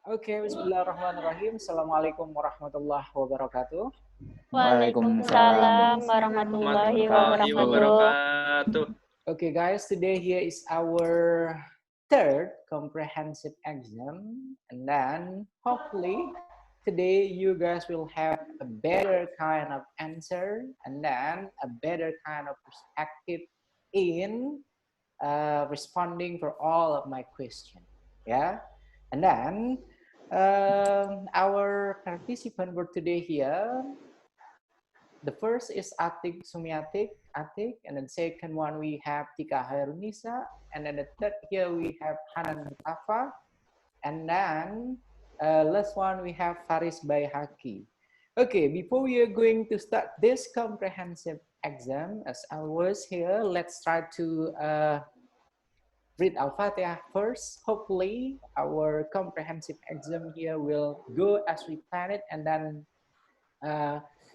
Oke, bismillahirrahmanirrahim. Assalamualaikum warahmatullahi wabarakatuh. Waalaikumsalam warahmatullahi Warahmatullahi wabarakatuh. wabarakatuh. Okay, guys, today here is our third comprehensive exam, and then hopefully today you guys will have a better kind of answer and then a better kind of perspective in responding for all of my questions. Yeah, and then our participant for today here. The first is Atik Sumiatik, Atik, and then second one we have Tika Hairunisa, and then the third here we have Hanan Mustafa, and then last one we have Faris Bayhaki. Okay, before we are going to start this comprehensive exam, as always here, let's try to read Al-Fatihah first. Hopefully, our comprehensive exam here will go as we planned it, and then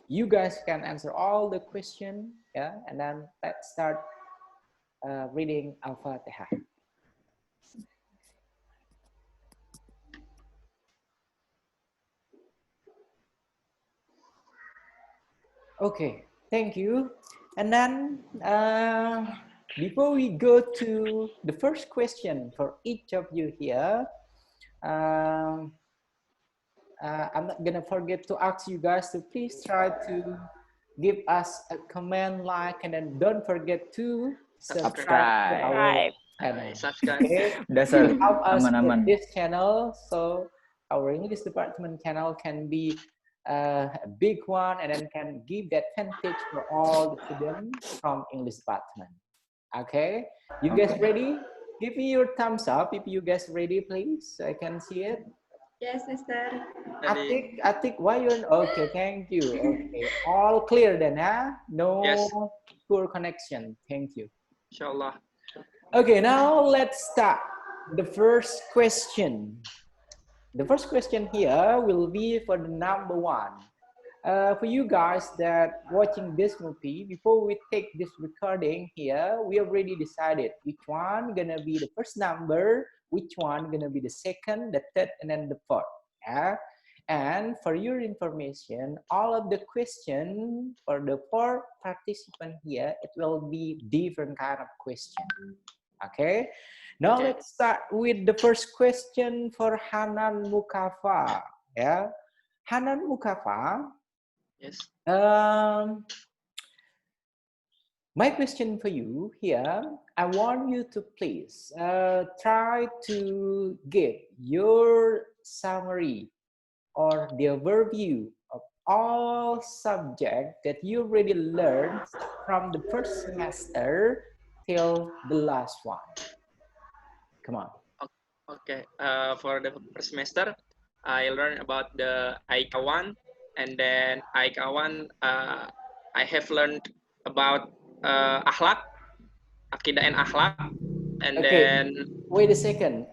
you guys can answer all the questions, yeah, and then let's start reading Al-Fatihah. Okay, thank you. And then before we go to the first question for each of you here, I'm not gonna forget to ask you guys to please try to give us a comment, like, and then don't forget to subscribe to our channel. Okay, to help us with this channel, so our English department channel can be a big one, and then can give that advantage for all the students from English department. Okay, you guys ready? Give me your thumbs up if you guys ready, please, so I can see it. Yes, Mister. Atik, why you're okay? Thank you. Okay, all clear then, huh? No poor connection. Thank you. Inshallah. Okay, now let's start the first question. The first question here will be for the number one. For you guys that watching this movie, before we take this recording here, we already decided which one gonna be the first number, which one gonna be the second, the third, and then the fourth. Yeah. And for your information, all of the question for the four participants here, it will be different kind of question. Okay. Now let's start with the first question for Hanan Mukafa. Yeah. Hanan Mukafa. Yes. My question for you here, I want you to please try to give your summary or the overview of all subjects that you already learned from the first semester till the last one. Come on. Okay. For the first semester, I learned about the Aikawan, and then Aikawan, I have learned about akhlak, akidah and akhlak, and then. Wait a second.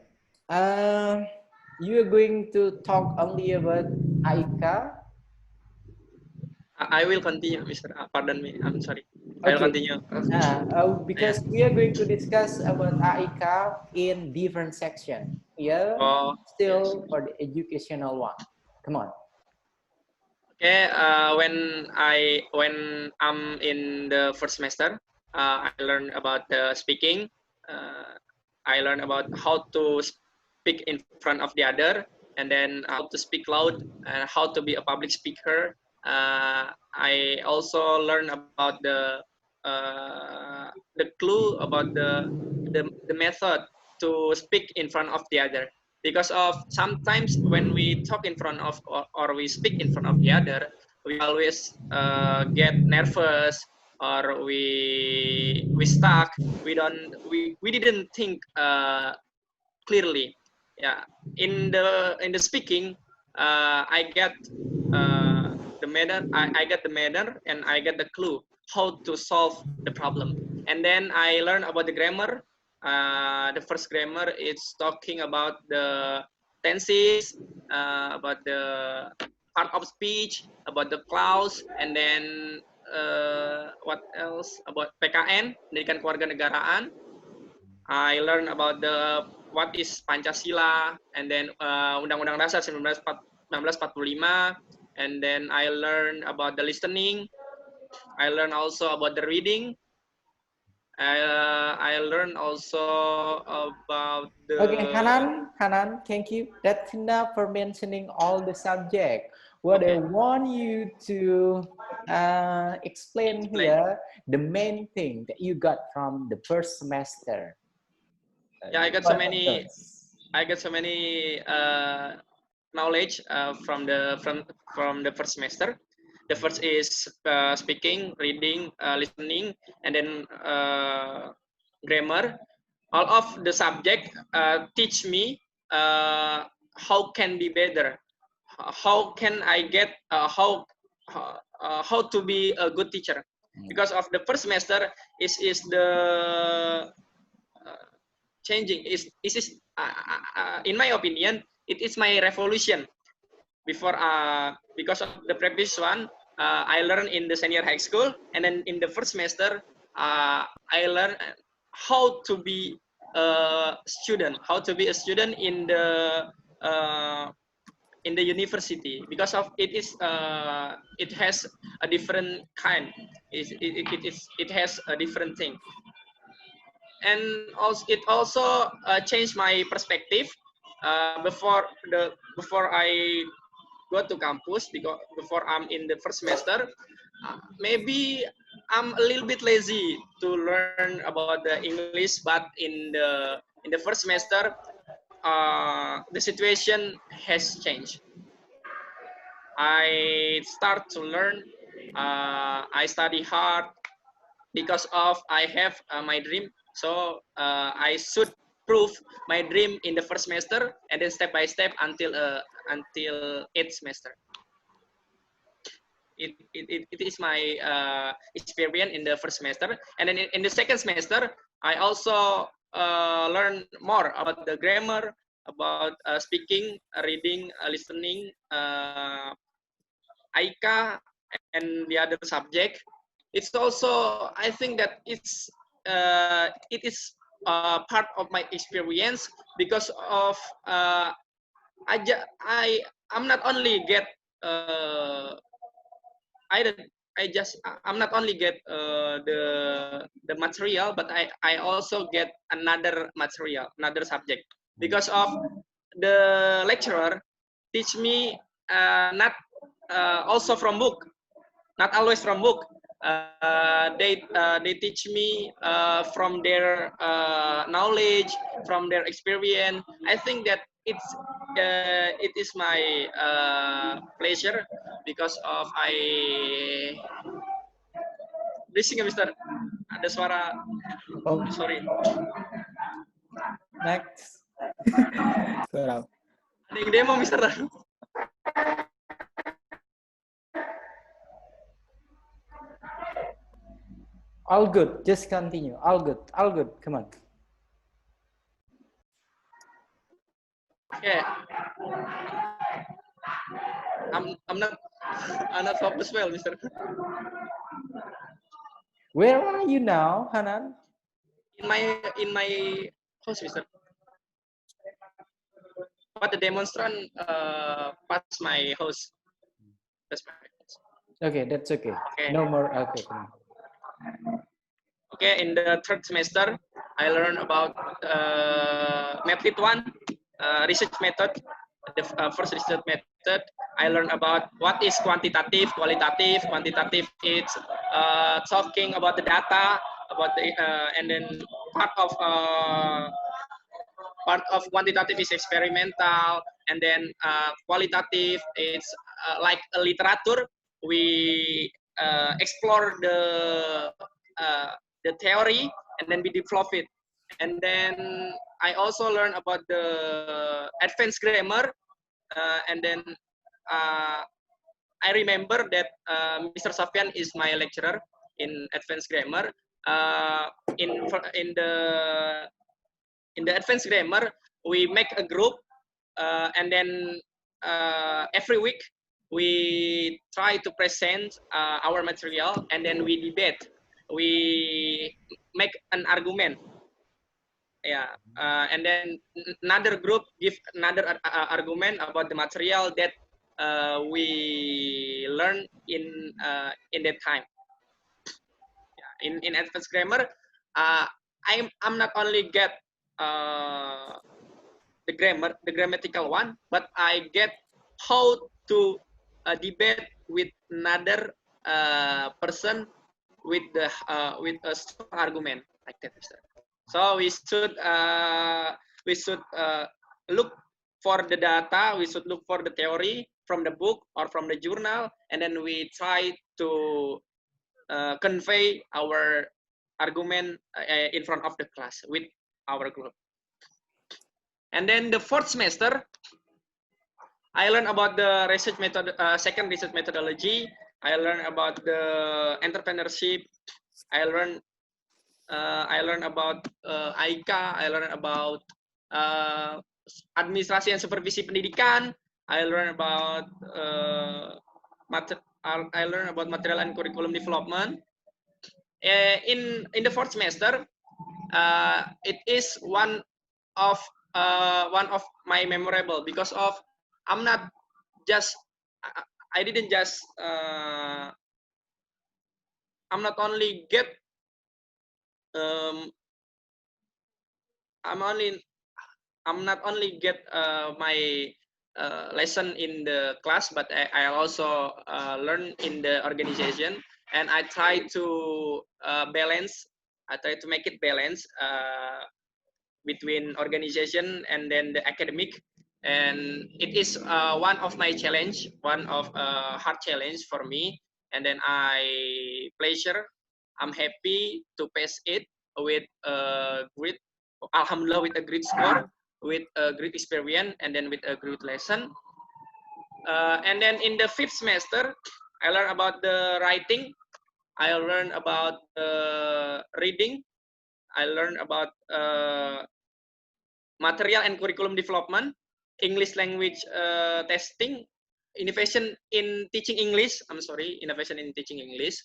You are going to talk only about Aika? I will continue, Mr. Pardon me. I'm sorry. I'll continue. Because we are going to discuss about Aika in different section. Yeah. Still for the educational one. Come on. Okay. When I'm in the first semester, I learned about the speaking. I learned about how to speak in front of the other, and then how to speak loud, and how to be a public speaker. I also learned about the clue about the method to speak in front of the other. Because of sometimes when we talk in front of or we speak in front of the other, we always get nervous, or we stuck. We didn't think clearly. Yeah, in the speaking, I get the manner. I get the manner, and I get the clue how to solve the problem. And then I learn about the grammar. The first grammar is talking about the tenses, about the part of speech, about the clause, and then what else about PKN, pendidikan kewarganegaraan. I learn about the what is Pancasila, and then Undang-Undang Dasar 1945, and then I learn about the listening. I learn also about the reading. I learn also about the. Okay, Hanan, thank you. That's enough for mentioning all the subject. What Okay. I want you to explain here, the main thing that you got from the first semester. Yeah, I got so What are many. those? I got so many knowledge from the first semester. The first is speaking, reading, listening, and then grammar. All of the subject teach me how can be better, how can I get how to be a good teacher. Because of the first semester is the changing is in my opinion it is my revolution before because of the previous one I learned in the senior high school, and then in the first semester I learned how to be a student, in the university, because of it is it has a different kind, it has a different thing. And also it also changed my perspective before I go to campus, because before I'm in the first semester maybe I'm a little bit lazy to learn about the English, but in the first semester the situation has changed. I start to learn, I study hard, because of I have my dream. So I should prove my dream in the first semester, and then step by step until 8th semester. It is my experience in the first semester, and then in the second semester I also learn more about the grammar, about speaking, reading, listening, ICA, and the other subject. It's also, I think that it is part of my experience, because of I'm not only get I don't I'm not only get the material, but I also get another material, another subject, because of the lecturer teach me not also from book, not always from book. They teach me from their knowledge, from their experience. I think that it is my pleasure, because of I listening, Mister. Ada suara. Oh, Sorry. next. Suara. Ada yang demo, Mister. All good. Just continue. All good. All good. Come on. Okay. I'm not focused well, Mister. Where are you now, Hanan? In my house, Mister. But the demonstrant passed my house. That's my house. Okay, that's okay. Okay. No more. Okay, come on. Okay, in the third semester, I learned about method one, research method. The first research method, I learned about what is quantitative, qualitative. Quantitative is talking about the data, about the and then part of quantitative is experimental, and then qualitative is like a literature. We explore the theory, and then we develop it. And then I also learned about the advanced grammar, and then I remember that Mr. Sofyan is my lecturer in advanced grammar. In the advanced grammar, we make a group, and then every week we try to present our material, and then we debate. We make an argument, and then another group give another argument about the material that we learn in that time. In advanced grammar, I'm not only get the grammatical one, but I get how to debate with another person with a strong argument like that, Mr. So we should look for the data. We should look for the theory from the book or from the journal, and then we try to convey our argument in front of the class with our group. And then the fourth semester, I learned about the research method, second research methodology. I learned about the entrepreneurship. I learned about AIKA. I learned about administrasi and supervisi pendidikan. I learned about material and curriculum development. In the fourth semester, it is one of my memorable because of I'm not just I didn't just I'm not only get I'm not only get my lesson in the class, but I also learn in the organization, and I try to balance. I try to make it balance between organization and then the academic, and it is one of my challenge, one of hard challenge for me, and then I'm happy to pass it with a great, alhamdulillah, with a great score, with a great experience, and then with a great lesson. And then in the fifth semester, I learned about the writing, I learned about reading, I learned about material and curriculum development, English language testing, innovation in teaching English. I'm sorry, innovation in teaching English,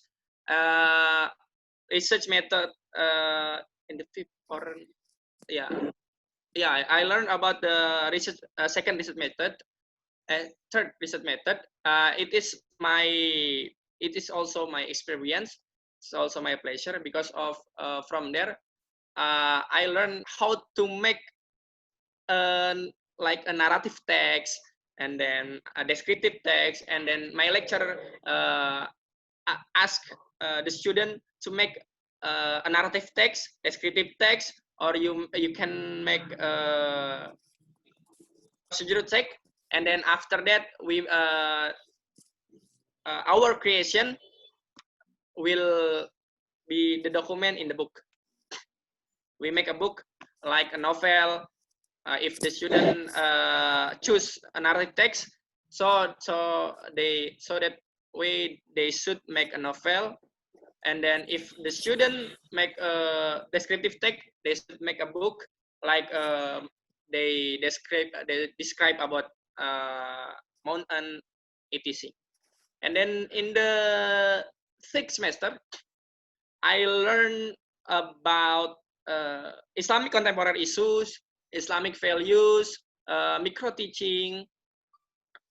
research method in the fifth or I learned about the research second research method, third research method. It is also my experience. It's also my pleasure because of from there I learned how to make like a narrative text, and then a descriptive text, and then my lecturer ask the student to make a narrative text, descriptive text, or you can make procedural text, and then after that we our creation will be the document in the book. We make a book like a novel. If the student choose a narrative text, so they should make a novel, and then if the student make a descriptive text, they should make a book like they describe about mountain, etc. And then in the sixth semester, I learned about Islamic contemporary issues, Islamic values, micro teaching,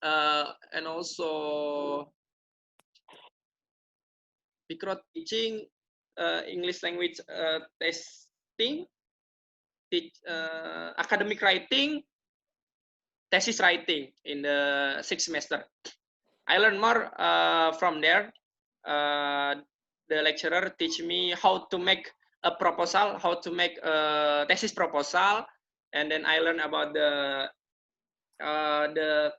and also micro teaching, English language testing, academic writing, thesis writing in the sixth semester. I learned more from there. The lecturer teach me how to make a proposal, how to make a thesis proposal, and then I learned about the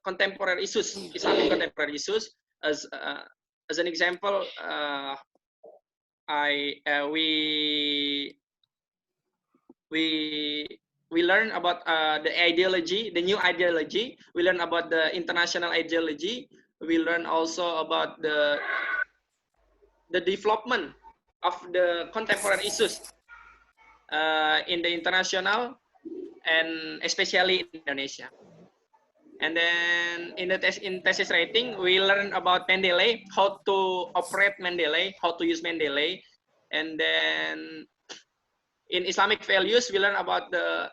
contemporary issues, Islamic contemporary issues. As an example, we learn about the ideology, the new ideology. We learn about the international ideology. We learn also about the development of the contemporary issues in the international and especially in Indonesia. And then in the thesis writing, we learn about Mendeley, how to operate Mendeley, how to use Mendeley, and then in Islamic values, we learn about the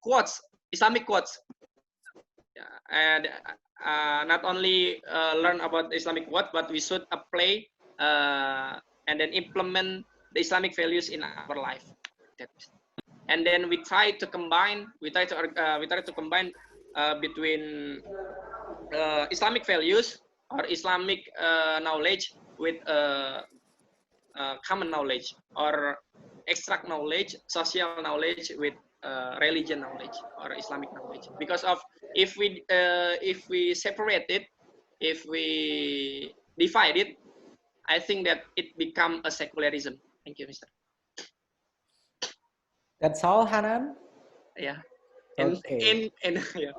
quotes, Islamic quotes, and not only learn about the Islamic quote, but we should apply and then implement the Islamic values in our life. And then we try to combine, between Islamic values or Islamic knowledge with common knowledge, or extract knowledge, social knowledge with religion knowledge or Islamic knowledge. Because of if we separate it, if we divide it, I think that it become a secularism. Thank you, Mr. That's all, Hanan? Yeah. Okay. Yeah.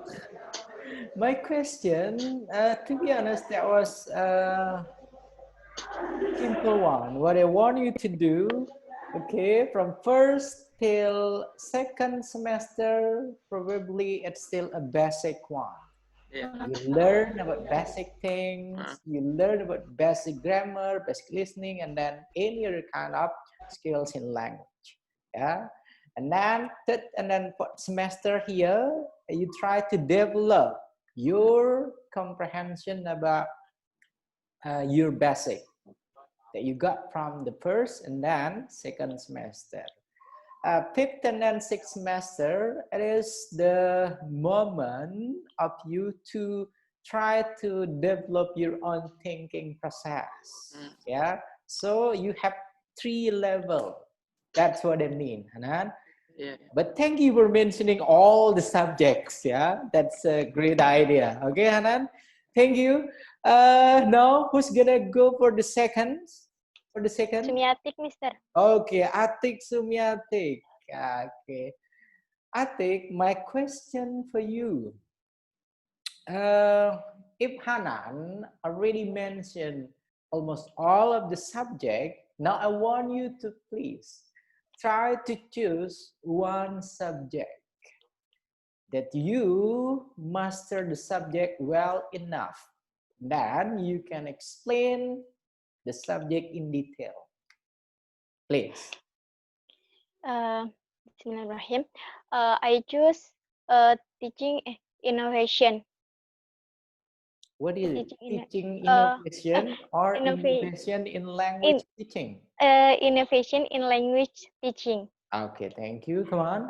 My question, to be honest, that was a simple one. What I want you to do, okay, from first till second semester, probably it's still a basic one. Yeah. You learn about basic things, you learn about basic grammar, basic listening, and then any other kind of skills in language. Yeah. And then third and then fourth semester here, you try to develop your comprehension about your basic that you got from the first and then second semester. Fifth and then sixth semester, it is the moment of you to try to develop your own thinking process. Yeah. So you have 3 levels. That's what I mean, Hanan. Yeah. But thank you for mentioning all the subjects. Yeah, that's a great idea. Okay, Hanan. Thank you. Now, who's gonna go for the second? For the second? Sumiatik, Mister. Okay, Atik Sumiatik. Okay, Atik, my question for you. If Hanan already mentioned almost all of the subject, now I want you to please try to choose one subject that you master the subject well enough. Then you can explain the subject in detail. Please. Bismillahirrahmanirrahim. I choose teaching innovation. What is it? Teaching Teaching innovation or innovation in language teaching? Innovation in language teaching. Okay, thank you. Come on.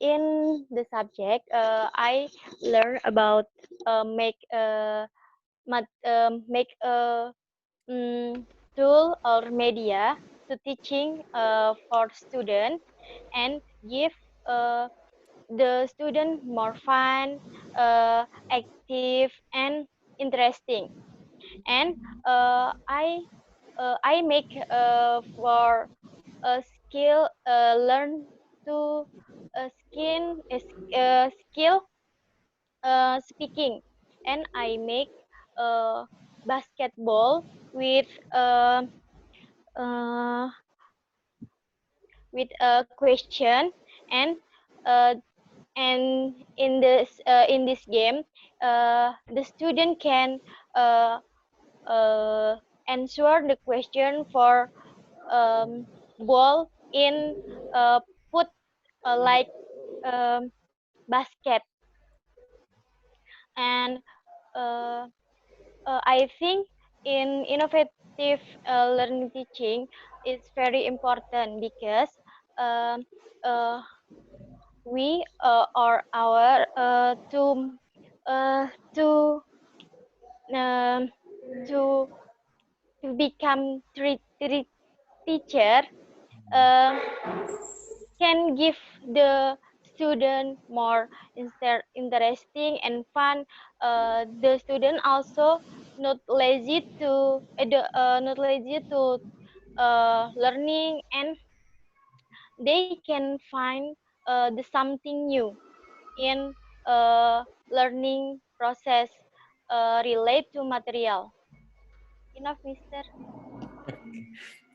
In the subject, I learn about make a tool or media to teaching for student and give the student more fun, active, and interesting. And I make for a skill learn to skill speaking, and I make basketball with a question, and in this game the student can answer the question for ball in put like basket. And I think in innovative learning teaching is very important because we are our to become teacher can give the student more interesting and fun. The student also not lazy to learning, and they can find the something new in learning process relate to material. Enough, Mister.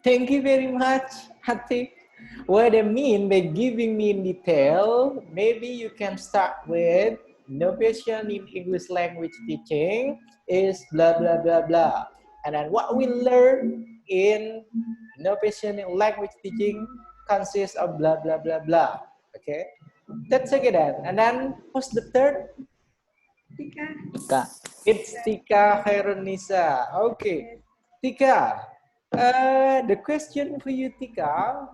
Thank you very much, Atik. What I mean by giving me in detail, maybe you can start with innovation in English language teaching is blah, blah, blah, blah. And then what we learn in innovation in language teaching consists of blah blah blah blah. Okay, let's check it out. And then who's the third? Tika. Tika. It's Tika Khairunisa. Okay, Tika. The question for you, Tika.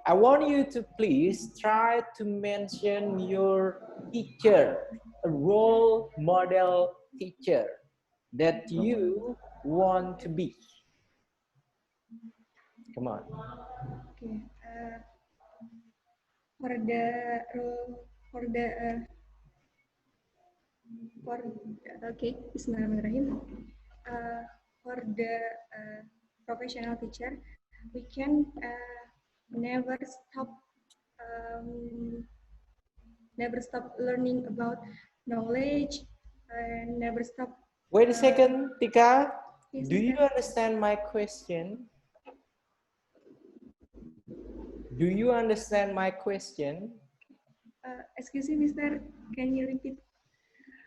I want you to please try to mention your teacher, a role model teacher that you want to be. Come on. Okay. For the okay, Bismillahirrahmanirrahim. For the professional teacher, we can never stop learning about knowledge, never stop. Wait a second, Tika. Yes, Do you Mister. understand my question? Do you understand my question? Excuse me, Mister. Can you repeat?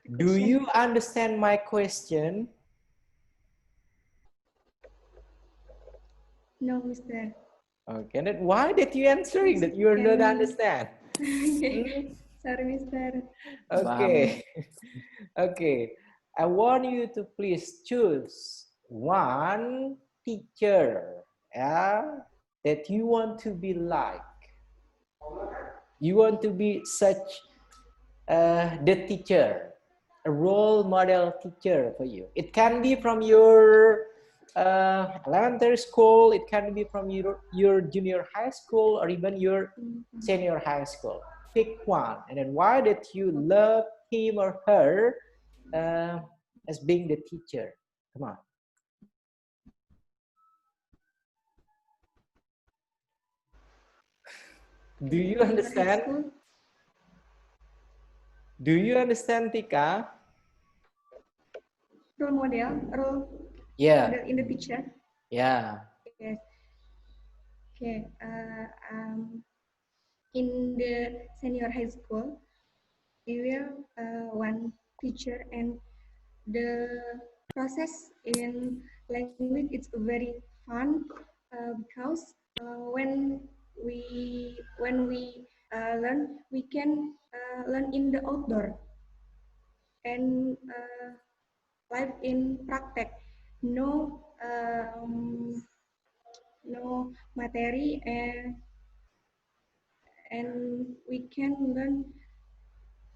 the Do question? you understand my question? No, Mister. Okay, then why did you answering that you don't understand? Okay. Sorry, Mister. Okay. Okay. I want you to please choose one teacher, yeah, that you want to be like. You want to be such the teacher, a role model teacher for you. It can be from your elementary school, it can be from your junior high school, or even your senior high school. Pick one, and then why did you love him or her as being the teacher? Come on. Do you understand? Do you understand, Tika? Role model Yeah. in the teacher. Yeah. Yes. Okay. In the senior high school, we will one teacher, and the process in language it's very fun because when we learn, we can learn in the outdoor and live in practice. No no materi, and we can learn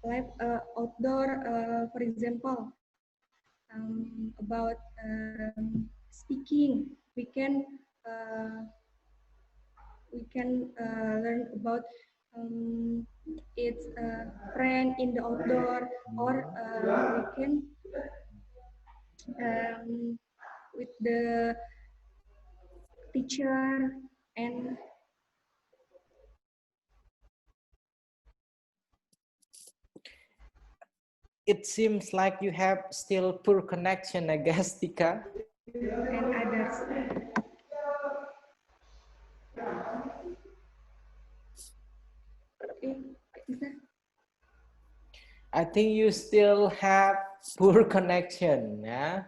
live outdoor, for example, about speaking. We can learn about its friend in the outdoor, or we can with the teacher. And it seems like you have still poor connection, I guess, Tika. and others. Okay, Mister. I think you still have poor connection. Yeah.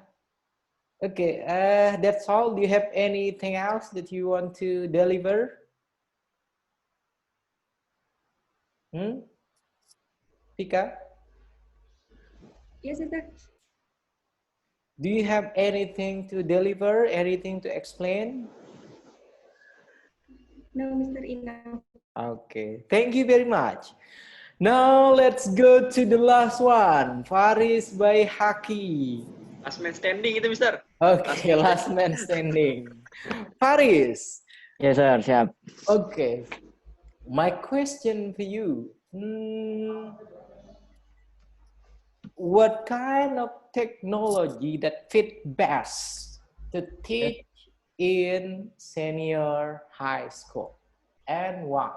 Okay. That's all. Do you have anything else that you want to deliver? Tika? Yes, Mister. Do you have anything to deliver? Anything to explain? No, Mister. Enough. Okay. Thank you very much. Now let's go to the last one. Faris by Haki. Last man standing itu, Mister. Okay, last man standing. Faris. Yes, sir. Siap. Okay. My question for you. What kind of technology that fit best to teach in senior high school, and why?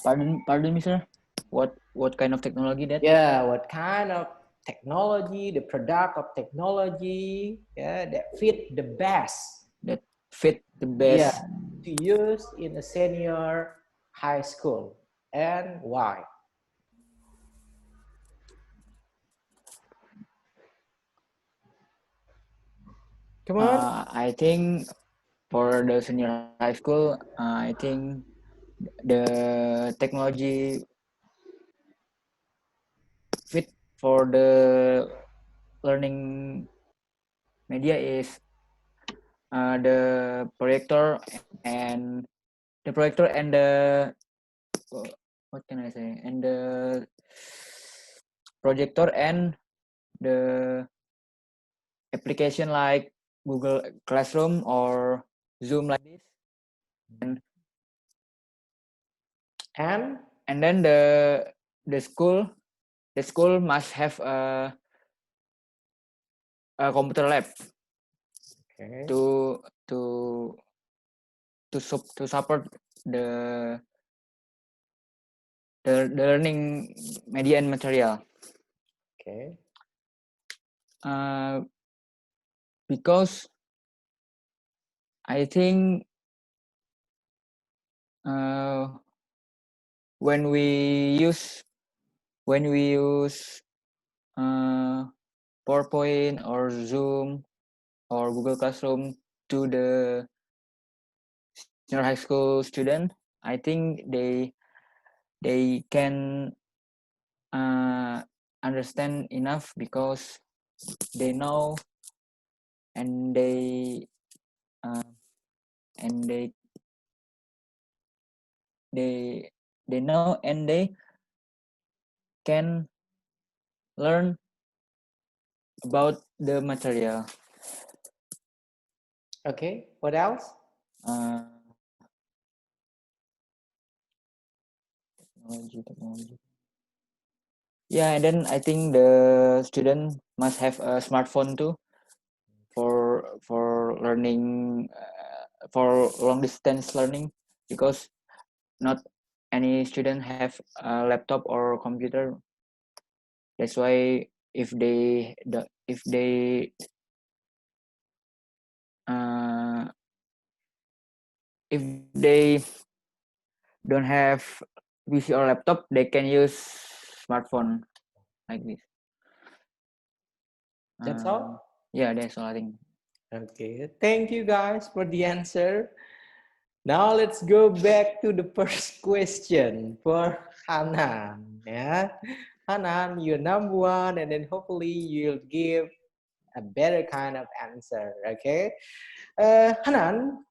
Pardon me, sir. What kind of technology that? Yeah, what kind of technology, the product of technology, yeah, that fit the best. That fit the best. Yeah, to use in a senior high school, and why? Come on. I think for the senior high school, I think the technology fit for the learning media is the projector and the what can I say, and the projector and the application like Google Classroom or Zoom like this, and And then the school must have a computer lab okay. to to to support the the learning media and material. Okay. Because I think when we use PowerPoint or Zoom or Google Classroom to the senior high school student, I think they can understand enough because they know and uh, and they know and they can learn about the material. Okay. What else? Uh, technology. Yeah, and then I think the student must have a smartphone too for learning for long distance learning, because not any student have a laptop or computer. That's why if uh, they don't have PC or laptop, they can use smartphone like this. That's all. Yeah, that's all I think. Okay. Thank you guys for the answer. Now let's go back to the first question for Hanan. Yeah, Hanan, you're number one, and then hopefully you'll give a better kind of answer. Okay, Hanan,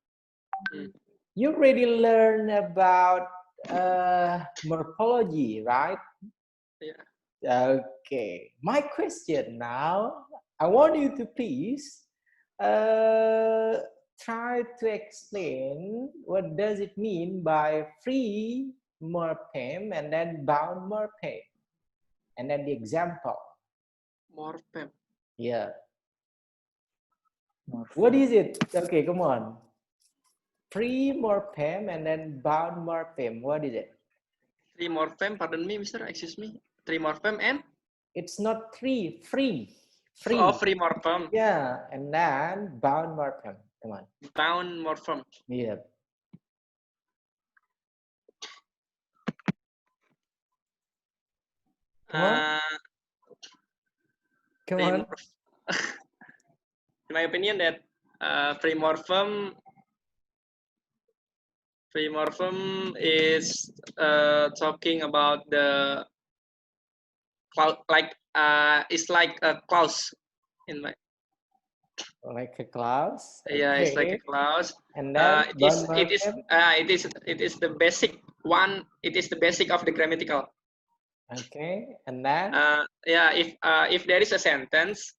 you already learned about morphology, right? Yeah. Okay. My question now, I want you to please try to explain what does it mean by free morpheme and then bound morpheme, and then the example. Morpheme. Yeah. What is it? Okay, come on. Free morpheme and then bound morpheme. What is it? Three morpheme, pardon me, Mr. Excuse me. Three morpheme and? It's not free. Free. Oh, free morpheme. Yeah, and then bound morpheme. Come on. Bound morpheme. Yeah. Come on. Come on. In my opinion, that free morpheme is talking about the cloud, like it's like a clause in my. Like a clause. Yeah, it's like a clause. And then it is the basic one. It is the basic of the grammatical. Okay, and then yeah, if there is a sentence,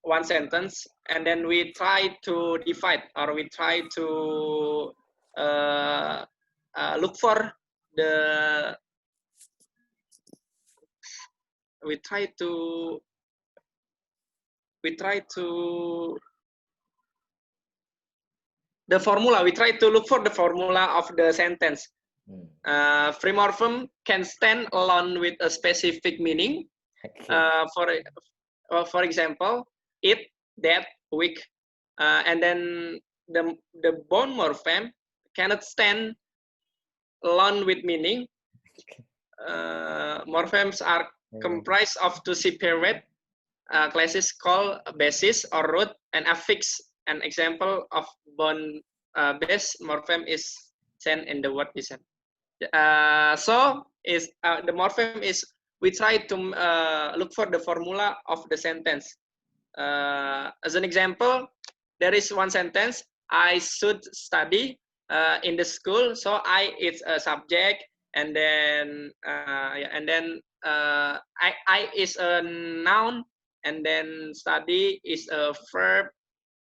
one sentence, and then we try to divide, or we try to look for the, we try to the formula. We try to look for the formula of the sentence. Free morpheme can stand alone with a specific meaning. Okay. For example, it, that, weak, and then the bound morpheme cannot stand alone with meaning. Morphemes are comprised of two separate classes called basis or root and affix. An example of bond base morpheme is sent in the word descent. So is the morpheme is we try to look for the formula of the sentence. As an example, there is one sentence: I should study in the school. So I is a subject, and then I is a noun, and then study is a verb.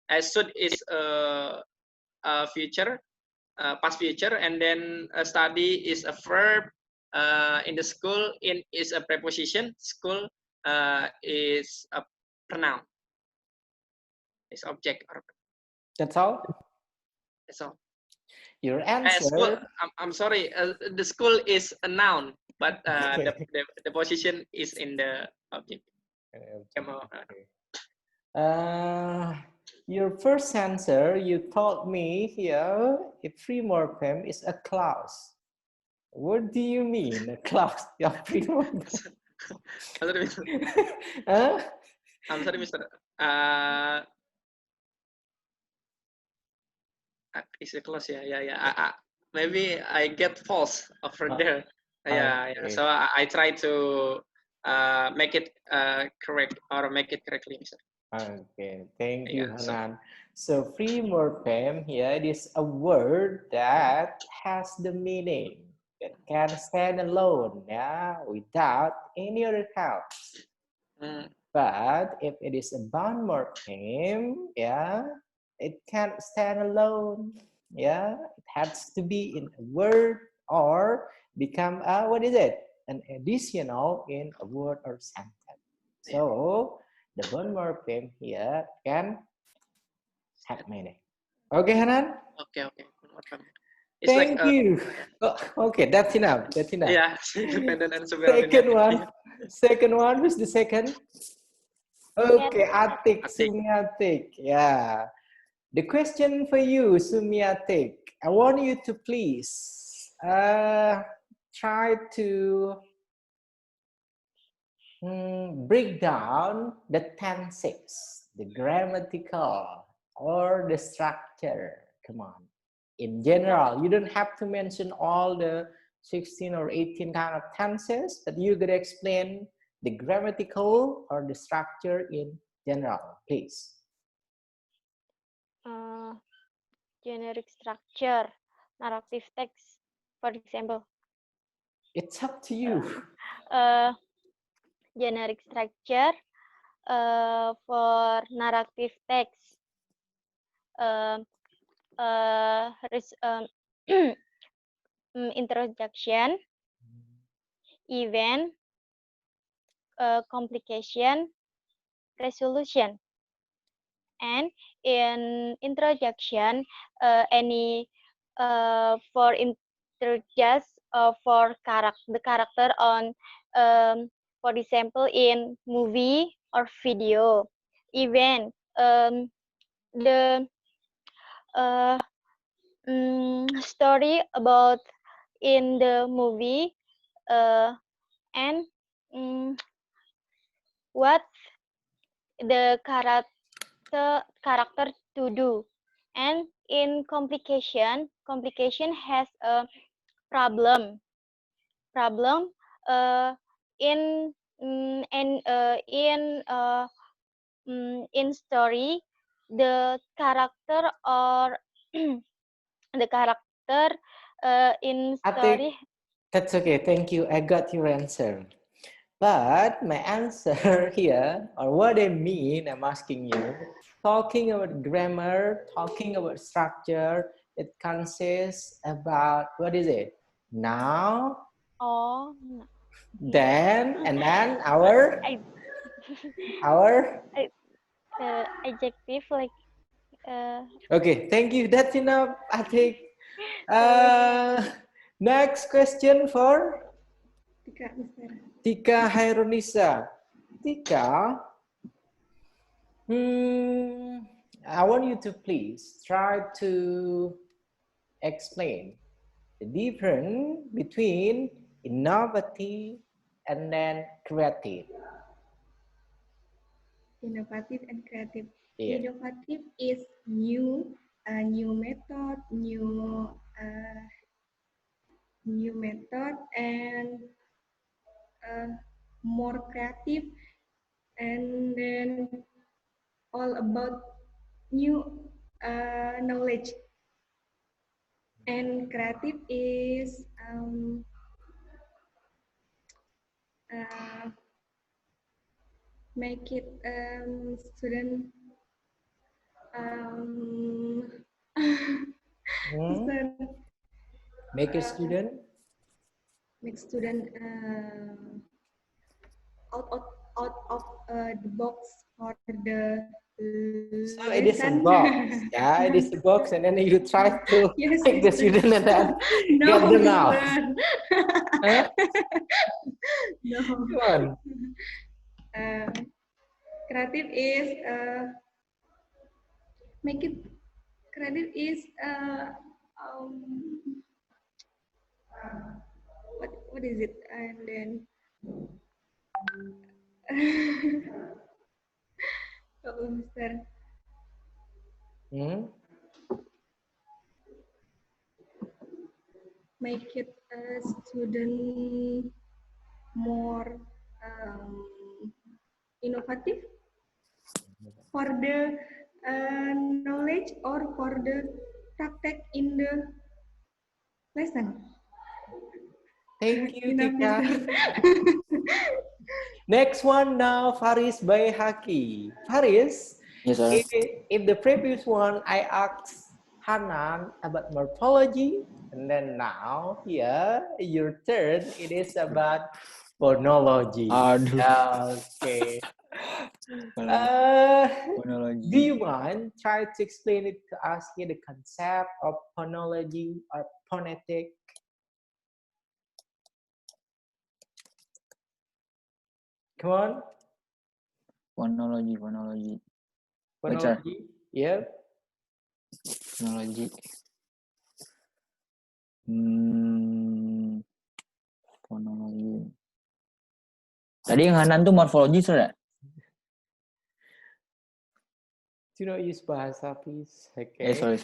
I should is a future, past future, and then study is a verb. In the school, in is a preposition. School is a pronoun. Is object. That's all. That's all. Your School, answer. I'm sorry. The school is a noun, but Okay. the position is in the object. Your first answer, you told me here, a free morpheme is a clause. What do you mean, a clause? Yeah, free morpheme. Huh? I'm sorry, Mr. Is a clause, yeah. Maybe I get false over there. Yeah. So I try to make it correct or make it correctly, Mr. Okay, thank you, Yeah, Hanan. So free morpheme here, it is a word that has the meaning that can stand alone, without any other help. But if it is a bound morpheme, it can't stand alone. It has to be in a word or become what is it? An additional in a word or sentence. So the bound morpheme here can have meaning. Okay, Hanan? Okay. It's Thank like, you. Okay, that's enough. Yeah, independent and subordinate. Second one. Who's the second? Okay, Atik, Sumiatik. Yeah. The question for you, Sumiatik. I want you to please try to break down the tenses, the grammatical, or the structure. Come on. In general, you don't have to mention all the 16 or 18 kind of tenses, but you could explain the grammatical or the structure in general, please. Generic structure, narrative text, for example. It's up to you. Generic structure for narrative text. Introduction, event, complication, resolution. And in introduction, any for introduce for the character on, for example, in movie or video. Event, the story about in the movie, and what the character to do. And in complication has a problem in in story, the character or the character in story. That's okay, thank you, I got your answer. But my answer here, or what I mean, I'm asking you, talking about grammar, talking about structure, it consists about, what is it? Now, then, and then our adjective, like. Okay, thank you. That's enough, Atik. Next question for Tika Hairunisa. Tika, I want you to please try to explain the difference between innovative and then creative. Innovative and creative. Yeah. Innovative is new, new method, uh, new method, and more creative, and then all about new knowledge. And creative is uh, make it student um, Hmm? Mister, Make a student. make student out of the box for the So it is a lesson. box. Yeah, it is a box, and then you try to Yes, make the Mister. student and then No, get them out. Mister. Huh? No. Come on. Uh, Creative is make it. Creative is what is it? And then oh, Mister. Hmm? Make it a student more innovative for the knowledge or for the practice in the lesson. Thank you, Enough, Tika. Mister. Next one now, Faris Bayhaki. Faris, Yes, sir. in the previous one, I asked Hanan about morphology, and then now, here, your turn, it is about phonology. Aduh. Okay. Phonology. Do Phonology. you mind try to explain it to us here, the concept of phonology or phonetic? Come on, Phonology. Wait, sir. phonology. Yeah. Phonology. Phonology. Tadi yang Hanan tuh morfologi, sir, ya? Do not use bahasa, please. Okay. Sorry.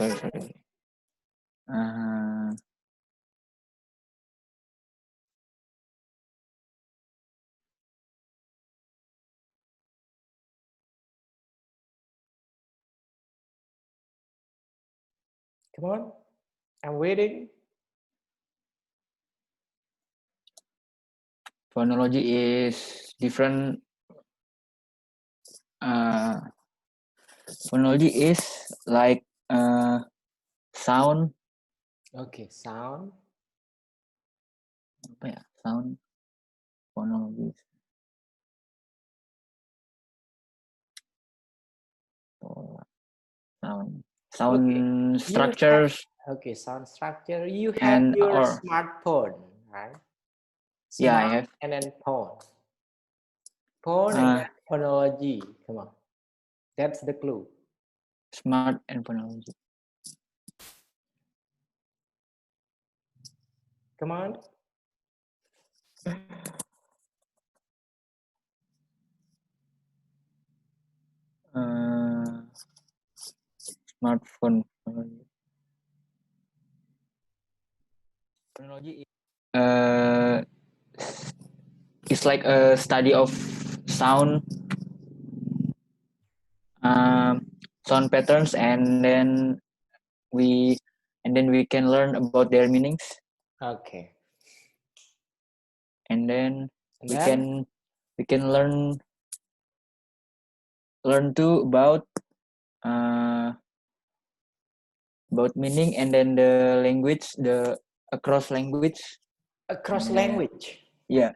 Come on. I'm waiting. Phonology is different. Phonology is like sound. Okay, sound. Apa ya? Sound. Phonology. Sound Okay. structures Okay, sound structure. You have and your or smartphone, right? yeah, I Smart have and then phone. Phone and then phonology. Come on. That's the clue. smart and phonology. Come on. Smartphone phonology. Phonology it's like a study of sound, sound patterns, and then we can learn about their meanings, Okay. and then And we then can learn too about meaning, and then the language, the across language. across And then, language. yeah,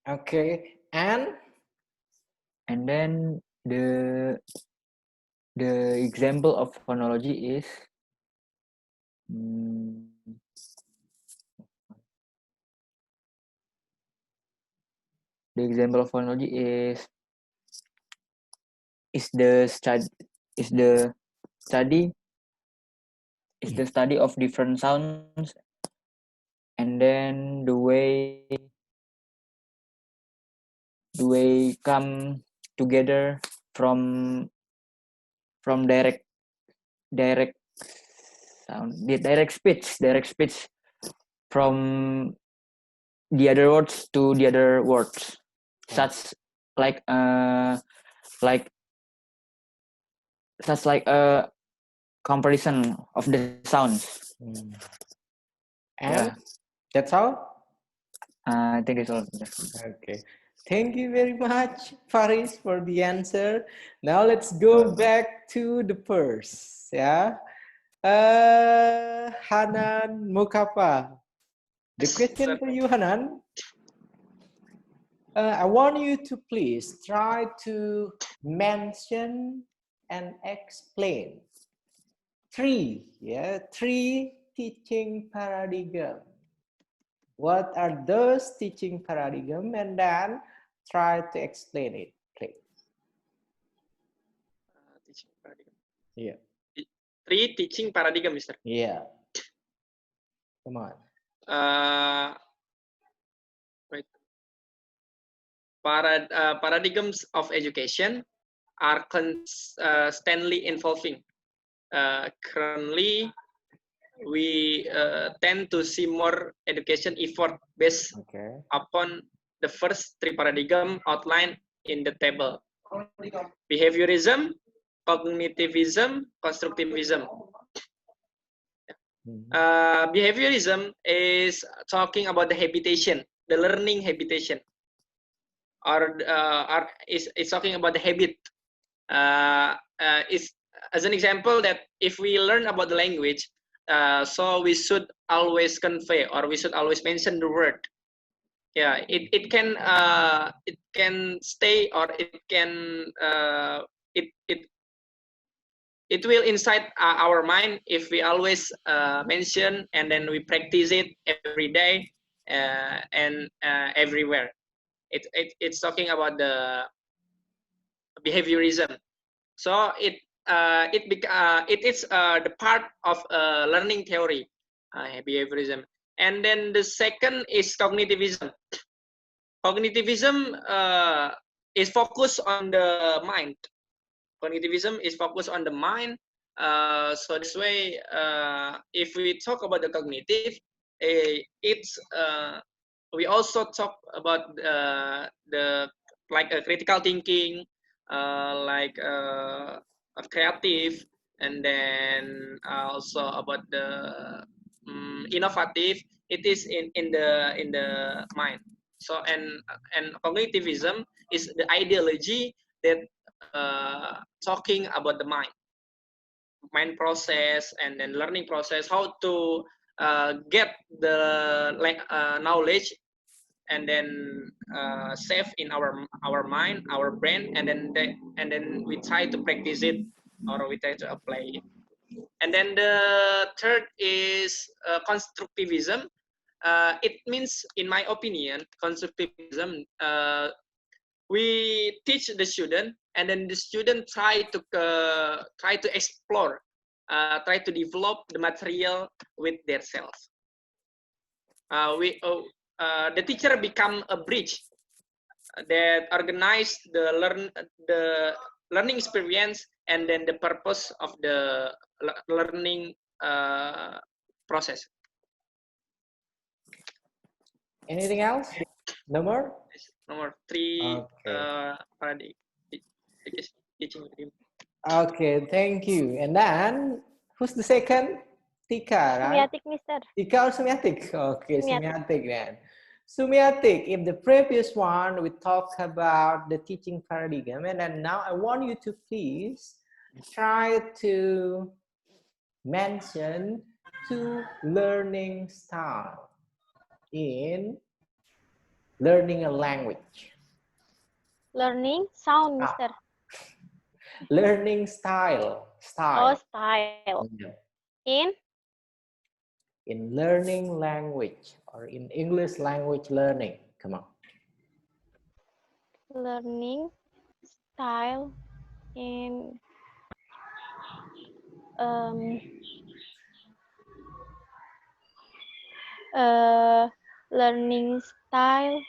Okay. And then the example of phonology is the example of phonology is the study of different sounds, and then the way come together from direct sound, the direct speech from the other words to the other words, such like a comparison of the sounds. And Yeah, that's all. I think it's all. Okay. Thank you very much, Faris, for the answer. Now let's go back to the purse. Yeah. Hanan Mukapa. The question for you, Hanan. I want you to please try to mention and explain three teaching paradigm. What are those teaching paradigm? And then try to explain it, please. Teaching paradigm. Yeah. 3 teaching paradigm, Mister. Yeah. Come on. Wait. Paradigms of education are constantly evolving. Currently, we tend to see more education effort based upon the first 3 paradigm outlined in the table: behaviorism, cognitivism, constructivism. Behaviorism is talking about the habitation, the learning habitation, or is talking about the habit. Is as an example that if we learn about the language, so we should always convey, or we should always mention the word. Yeah, it can stay, or it can it will inside our mind if we always mention, and then we practice it every day and everywhere. It's talking about the behaviorism. So it is the part of learning theory, behaviorism. And then the second is cognitivism. Cognitivism is focused on the mind. Cognitivism is focused on the mind. So this way, if we talk about the cognitive, it's we also talk about the like critical thinking, like creative, and then also about the innovative. It is in the mind. So and cognitivism is the ideology that talking about the mind process, and then learning process, how to get the knowledge, and then save in our mind, our brain, and then we try to practice it, or we try to apply it. And then the third is constructivism. It means, in my opinion, constructivism, we teach the student, and then the student try to explore, try to develop the material with themselves. The teacher become a bridge that organize the learning experience, and then the purpose of the learning process. Anything else? No more? Nomor 3 Okay. teaching. Okay, thank you. And then who's the second? Tika, right? Semiotic, Mister. Tika or semiotic? Okay, Semiotic. semiotic then. Semiotic, if the previous one we talked about the teaching paradigm, and then now I want you to please try to mention 2 learning style in learning a language. Learning sound, Mister. Learning style. Oh, style. Yeah. In learning language, or in English language learning. Come on. Learning style in learning style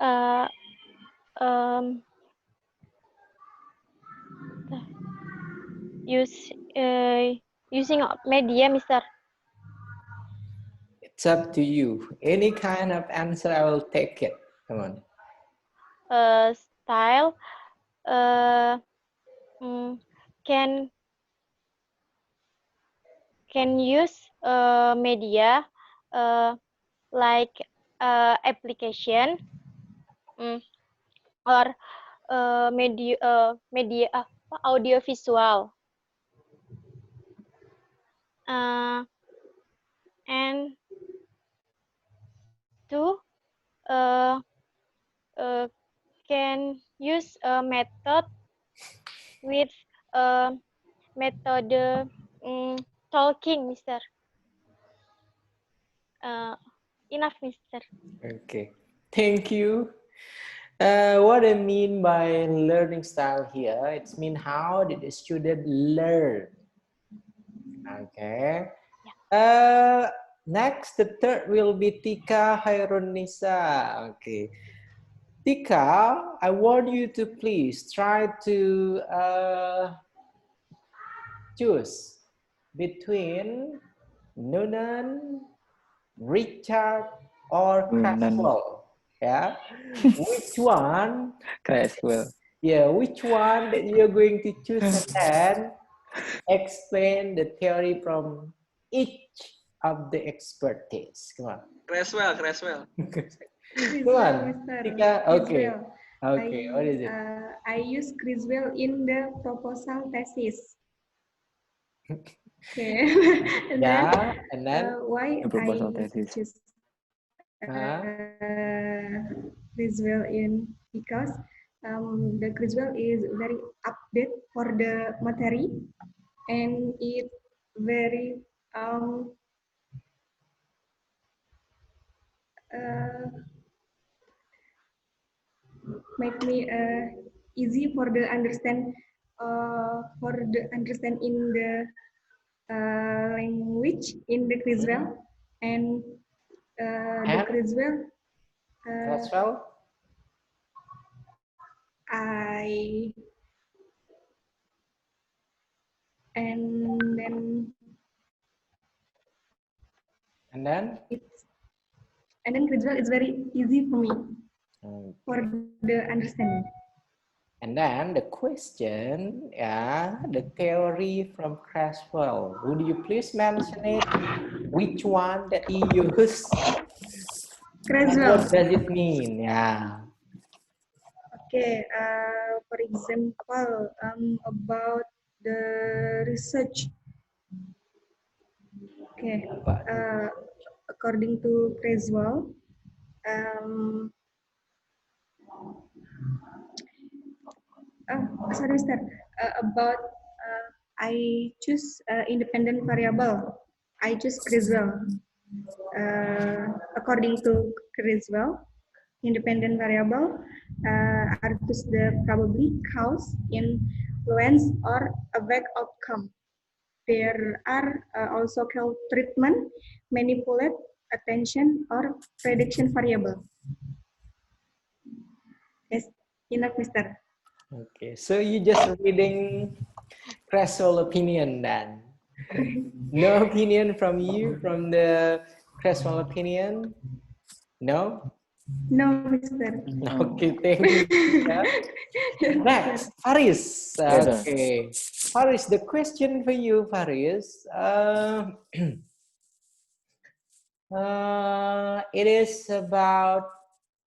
uh, um, using media, Mister. It's up to you. Any kind of answer, I will take it. Come on. Style. Mm, can use media like application or media audio visual and two uh, can use a method with method talking, Mister. Enough, Mister. Okay. Thank you. What I mean by learning style here, it's mean how did the student learn? Okay. Next, the third will be Tika Hairunisa. Okay. Tika, I want you to please try to choose between Noonan, Richard, or Noonan. Creswell. Yeah. Which one? Creswell. Yeah, which one that you're going to choose and then explain the theory from each of the expertise. Come on. Creswell, Creswell. Come on. Tika, okay. Criswell. Okay, what is it? I use Criswell in the proposal thesis. Okay. And Yeah, and then why The proposal I thesis. choose huh? Criswell in because the Criswell is very update for the material and it very make me easy for the understand in the language in the Criswell and the And Criswell Creswell? I and then And then? Criswell is very easy for me for Okay. the understanding. And then the question, yeah, the theory from Creswell. Would you please mention it? Which one that he used? And Criswell. what does it mean? Yeah. Okay. For example, about the research. Okay. According to Criswell, sorry, Mister. About I choose independent variable. I choose Criswell. According to Criswell, independent variable are just the probably cause, influence, or affect outcome. There are also called treatment, manipulate, attention, or prediction variable. Yes, enough, Mister. Okay, so you just reading Creswell opinion then. No opinion from you from the Creswell opinion? No? No, Mister. Okay, thank you. Yeah. Next, Faris. Yes, sir. Okay. Faris, the question for you, Faris. It is about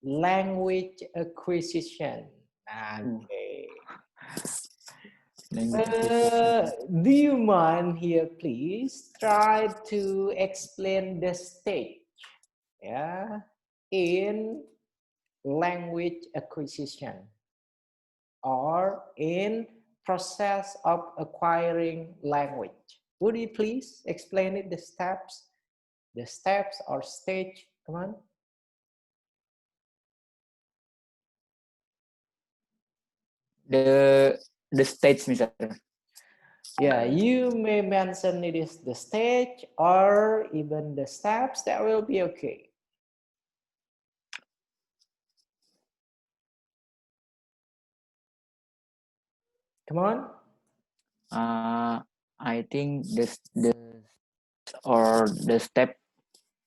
language acquisition. Okay. Language acquisition. Do you mind here, please try to explain the stage, yeah, in language acquisition or in process of acquiring language? Would you please explain it, the steps or stage? Come on. The stage, Mister. Yeah, you may mention it is the stage or even the steps. That will be okay. Come on. I think the step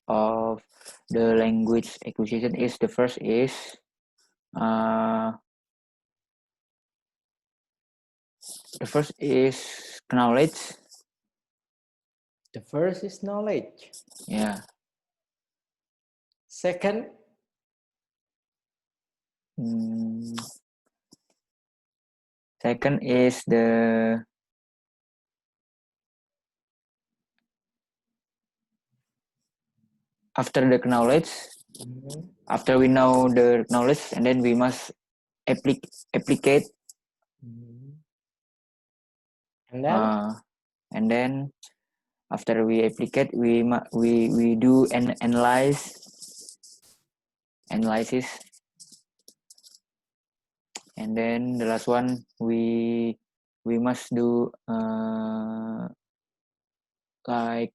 of the language acquisition is the first is knowledge. The first is knowledge. Yeah. Second, second is the after the knowledge. After we know the knowledge, and then we must applicate. And then After we applicate, we do an analysis, and then the last one we must do like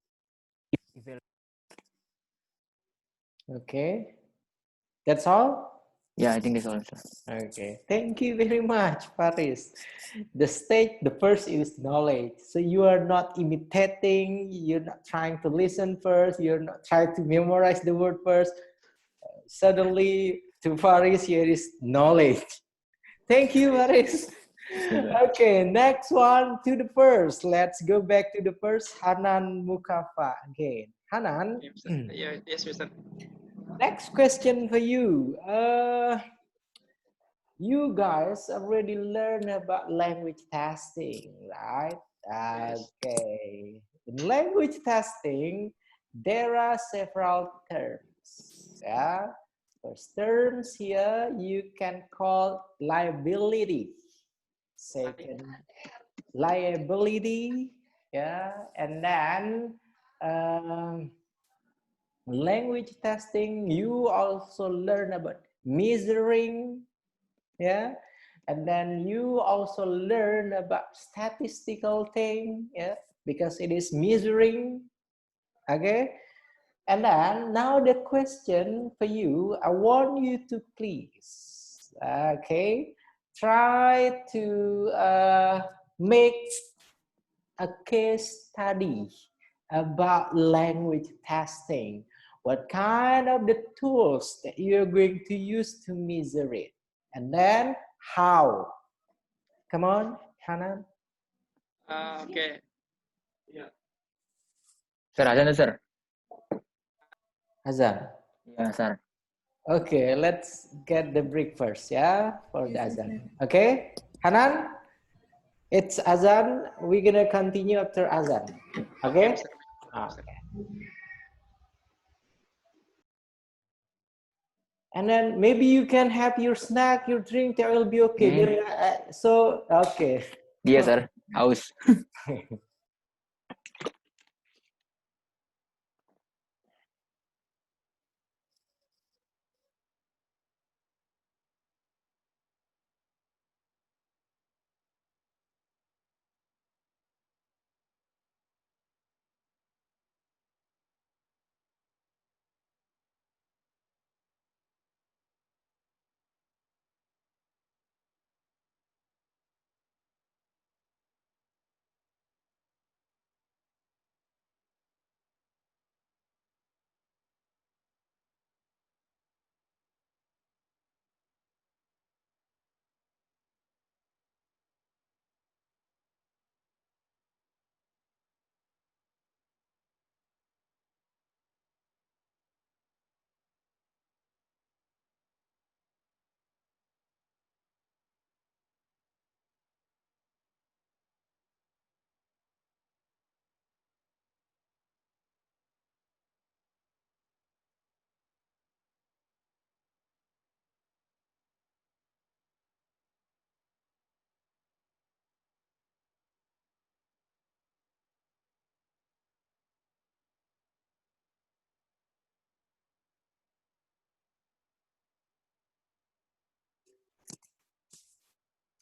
okay. That's all? Yeah, I think that's all. Okay, thank you very much, Faris. The first is knowledge. So you are not imitating, you're not trying to listen first, you're not trying to memorize the word first. Suddenly, to Faris, here is knowledge. Thank you, Faris. Okay, next one to the first. Let's go back to the first, Hanan Mukafa again. Hanan. Yes, Mr. Next question for you. You guys already learned about language testing, right? Okay. In language testing, there are several terms. Yeah. First terms here you can call liability. Second, liability. Yeah. And then language testing, you also learn about measuring. Yeah, and then you also learn about statistical thing, yeah, because it is measuring. Okay, and then now the question for you, I want you to please, okay, try to make a case study about language testing. What kind of the tools that you're going to use to measure it? And then how? Come on, Hanan. Okay. Sir, azan, sir. Azan. Yeah, sir. Okay, let's get the break first, yeah, for the Yes, azan. Okay, Hanan, it's azan. We're gonna continue after azan. Okay. Okay. And then maybe you can have your snack, your drink. That will be okay. So okay. Iya, sir. Haus.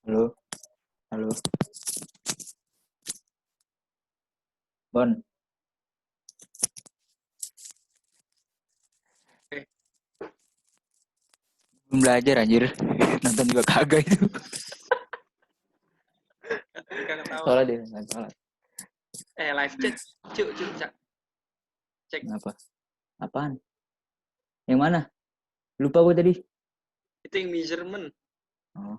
Halo. Halo. Bon. Belum belajar anjir. Nonton juga kagak itu. karena tahu. Sholat ya, sholat. Live chat. Cuk, cek. Apa? Apaan? Yang mana? Lupa gue tadi. Itu yang measurement. Oh.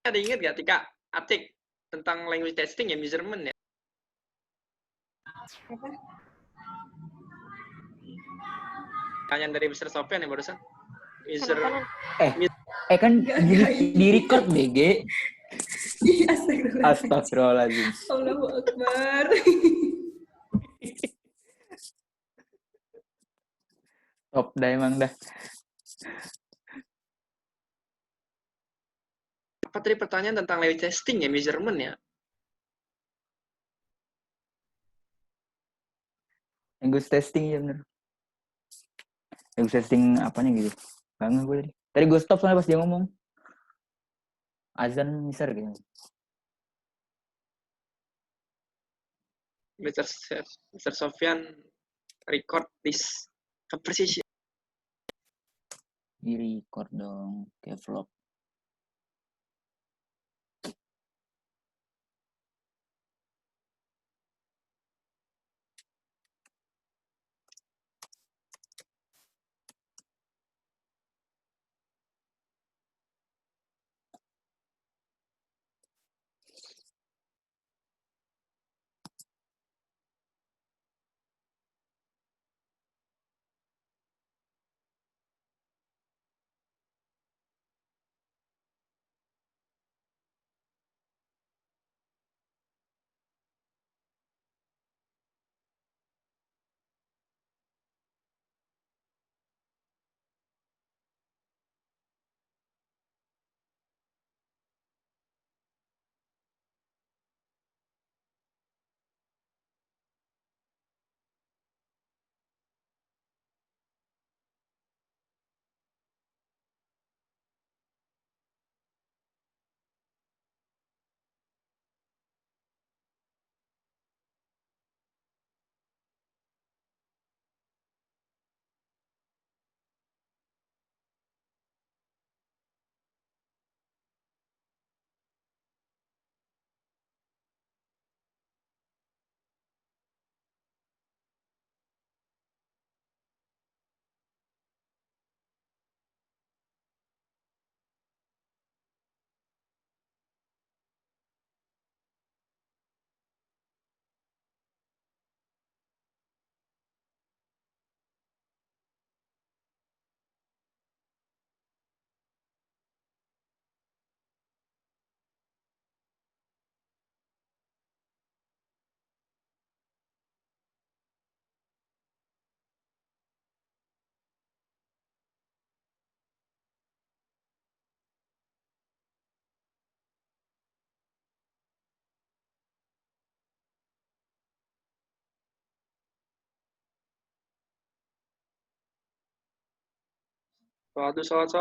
Ada ingat gak Tika Atik tentang language testing ya, measurement ya? Apa? Pertanyaan dari Mr. Sofyan ya barusan. Kenapa? Kan di record BG. Iya, Astagfirullahaladzim. Allahu Akbar. Top dah emang dah. Apa tadi pertanyaan tentang language testing ya, measurement ya? Language testing ya bener. Language testing apanya gitu. Bangun gue tadi. Tadi gue stop soalnya pas dia ngomong. Azan misar gitu. Mr. Sofyan record this conversation. Di record dong. Kayak vlog. Sholat.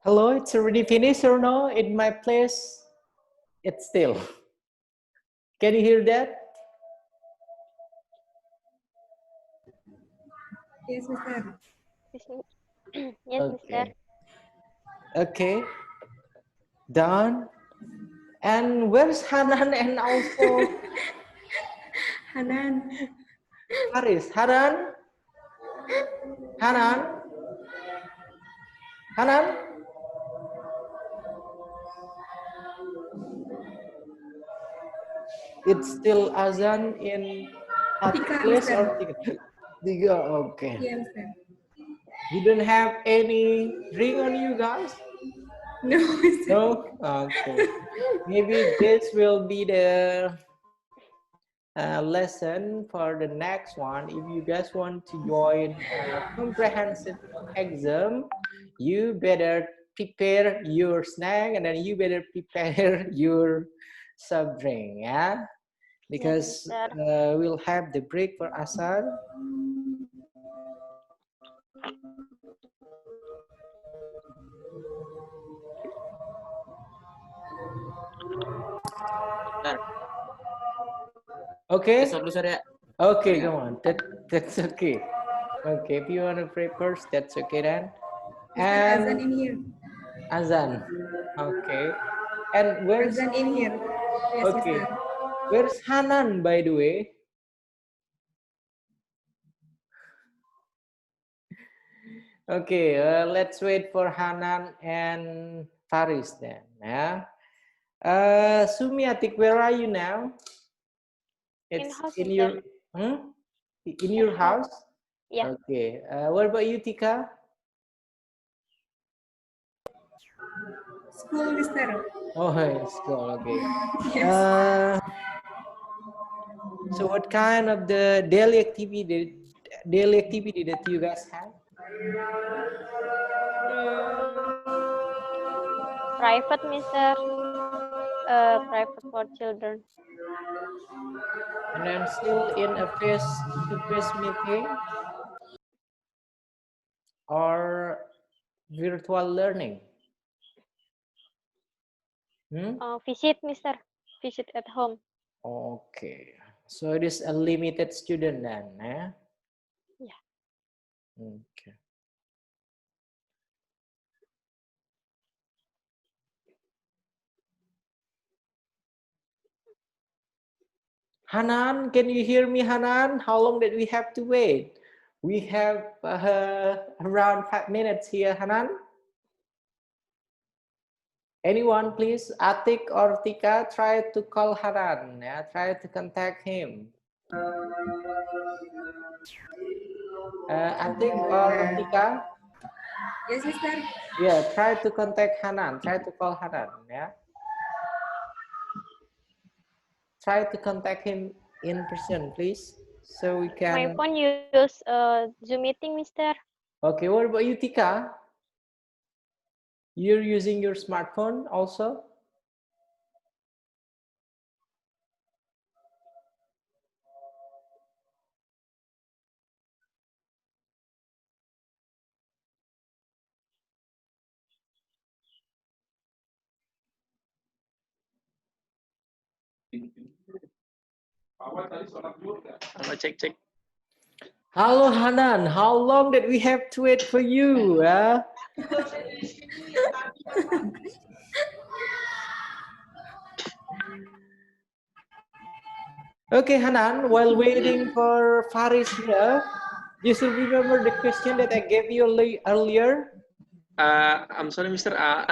Hello, it's already finished or no? In my place, it's still. Can you hear that? Yes, Mister. Yes, Mister. Okay. Done. And where's Hanan and also Hanan. Haris? Hanan? It's still azan in Tika, place Mister. or Tiga? Okay. Yeah, Mister. You don't have any ring on you guys? No, Mister. No? Okay. Maybe this will be the lesson for the next one. If you guys want to join a comprehensive exam, you better prepare your snack and then you better prepare your soft drink, yeah, because Yes, mister. we'll have the break for asar. Bentar. Okay. Stop dulu, Sir, ya. Okay, come on. That's okay. Okay, if you want to pray first, that's okay then. Mr. Azan And in here. Azan. Okay. And where's Azan in here. Yes, okay? Mr. Where's Hanan, by the way? Okay, let's wait for Hanan and Faris then. Yeah. Sumiatik, where are you now? In It's house, in mister. your in At your home. house. Yeah. Okay. What about you, Tika? School, Mr. Oh, in school. Okay. Yes. So what kind of the daily activity that you guys have? Private, mister. Private for children. And then still in a face-to-face meeting or virtual learning? Visit, mister. Visit at home. Okay. So it is a limited student then, eh? Yeah. Okay. Hanan, can you hear me, Hanan? How long did we have to wait? We have around 5 minutes here, Hanan. Anyone, please, Atik or Tika, try to call Hanan. Yeah, try to contact him. Atik or Tika, Yes, Mr. yeah, try to contact Hanan. Try to call Hanan. Yeah, try to contact him in person, please, so we My can. phone use Zoom meeting, mister. Okay, what about you, Tika? You're using your smartphone also? Cek. Hello, Hanan. How long did we have to wait for you? Okay, Hanan, while waiting for Faris here, you still remember the question that I gave you earlier? I'm sorry, Mister. I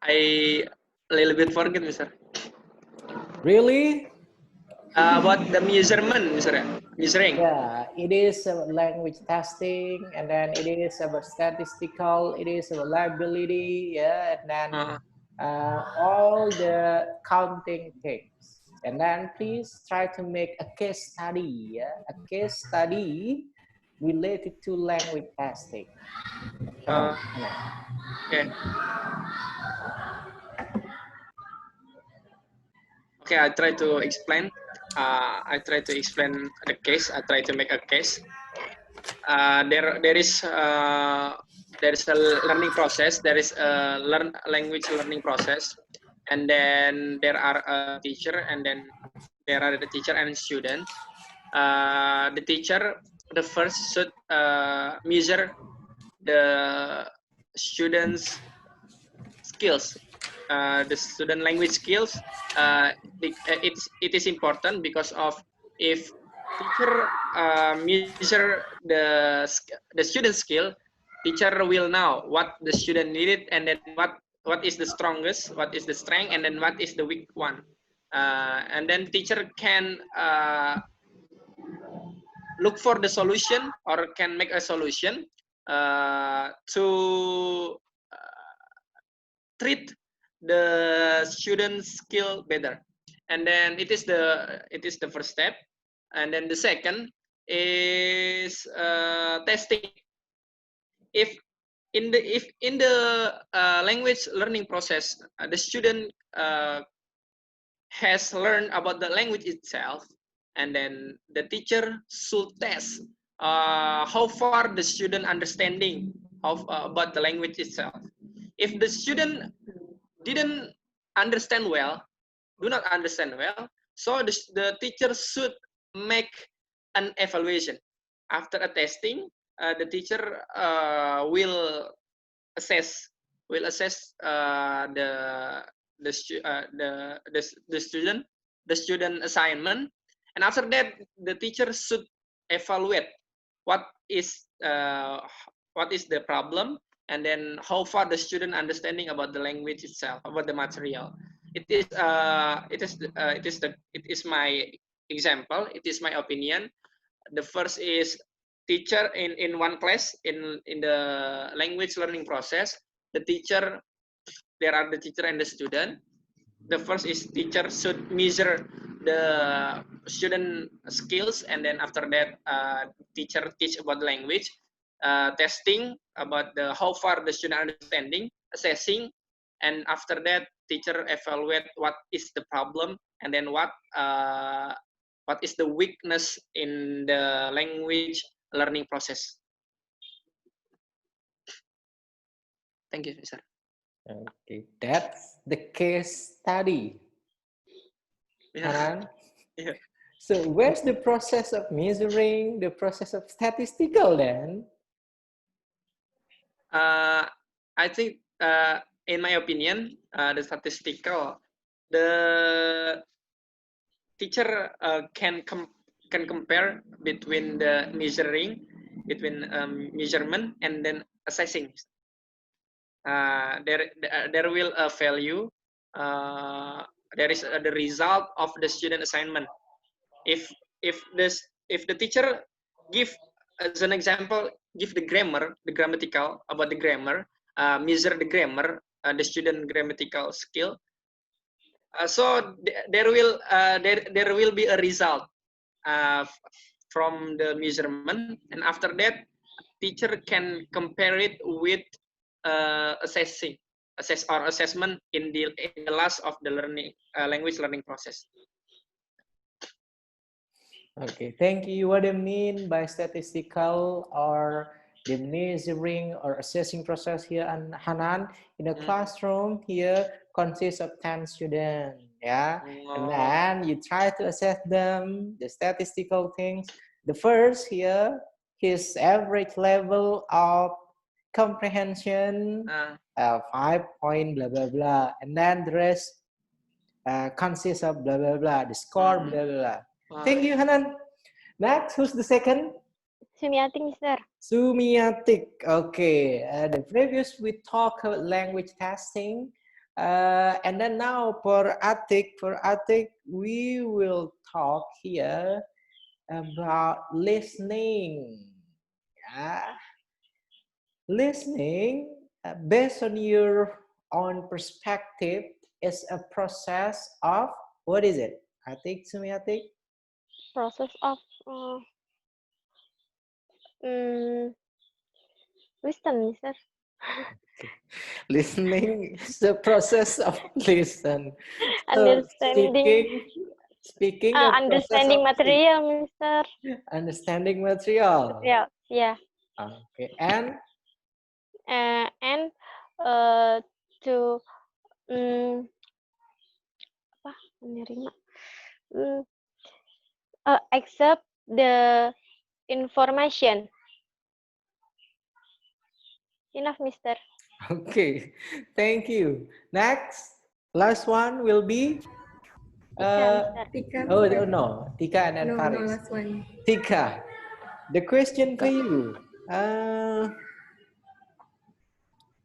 a little bit forget, Mister. Really? About the measurement, Mister. Measuring. Yeah, it is about language testing, and then it is about statistical, it is about liability, yeah, and then all the counting things. And then please try to make a case study, yeah, a case study related to language testing. Come on. Okay. Okay, I try to explain. I try to explain the case. I try to make a case. There is a learning process. There is a language learning process, and then there are a teacher, and then there are the teacher and student. The teacher, the first should measure the students' skills, the student language skills. It is important because of if teacher measure the student skill, teacher will know what the student needed, and then what is the strongest, what is the strength, and then what is the weak one, and then teacher can look for the solution or can make a solution to treat the student skill better. and then it is the first step, and then the second is testing. If in the language learning process, the student has learned about the language itself, and then the teacher should test how far the student understanding of about the language itself. If the student didn't understand well, do not understand well, so the teacher should make an evaluation. After a testing, the teacher assess will assess the student assignment, and after that the teacher should evaluate what is the problem, and then how far the student understanding about the language itself, about the material. It is my example, it is my opinion. The first is teacher in one class in the language learning process. The teacher, there are the teacher and the student. The first is teacher should measure the student skills, and then after that teacher teach about language, testing about the how far the student understanding, assessing, and after that teacher evaluate what is the problem, and then what is the weakness in the language learning process. Thank you, sir. Okay, that's the case study. Yeah. Yeah. So where's the process of measuring, the process of statistical then? I think, in my opinion, the statistical, the teacher can compare between the between measurement and then assessing. There will a value. There is the result of the student assignment. If the teacher give, as an example, give the grammar, the grammatical, about the grammar, measure the grammar, the student grammatical skill. So there will be a result from the measurement, and after that, teacher can compare it with assessment in the last of the language learning process. Okay, thank you. What do you mean by statistical or the measuring or assessing process here? And Hanan, in a classroom here consists of 10 students, yeah? And then you try to assess them, the statistical things. The first here, his average level of comprehension, 5 point, blah, blah, blah. And then the rest consists of blah, blah, blah, the score, blah, blah, blah. Thank you, Hanan. Next, who's the second? Sumiatik, Mister. Sumiatik. Okay. The previous we talked about language testing. And then now for Atik, we will talk here about listening. Yeah. Listening, based on your own perspective, is a process of, what is it? Atik, Sumiatik? Process of listen, Mister. Listening is the process of listen. So Understanding. Speaking Understanding material, Mister. Understanding material. Yeah, yeah. Okay, and to apa menerima accept the information. Enough, Mister. Okay, thank you. Next, last one will be Tika. oh no, Tika and then No, Faris. last one. Tika, the question for you.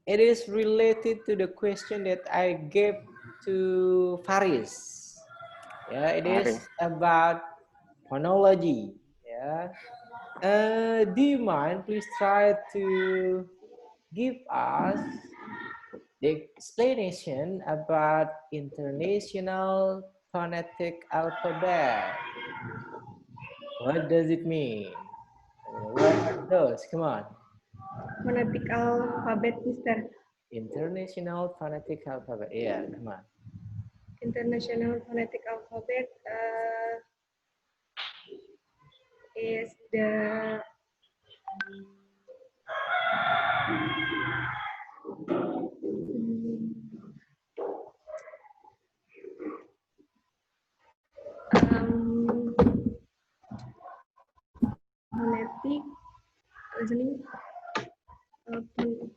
It is related to the question that I gave to Faris. Yeah, it is about phonology. Yeah. Do you mind? Please try to give us the explanation about international phonetic alphabet. What does it mean? What are those? Come on. Phonetic alphabet, Mister. International phonetic alphabet. Yeah, come on. International phonetic alphabet is the phonetic listening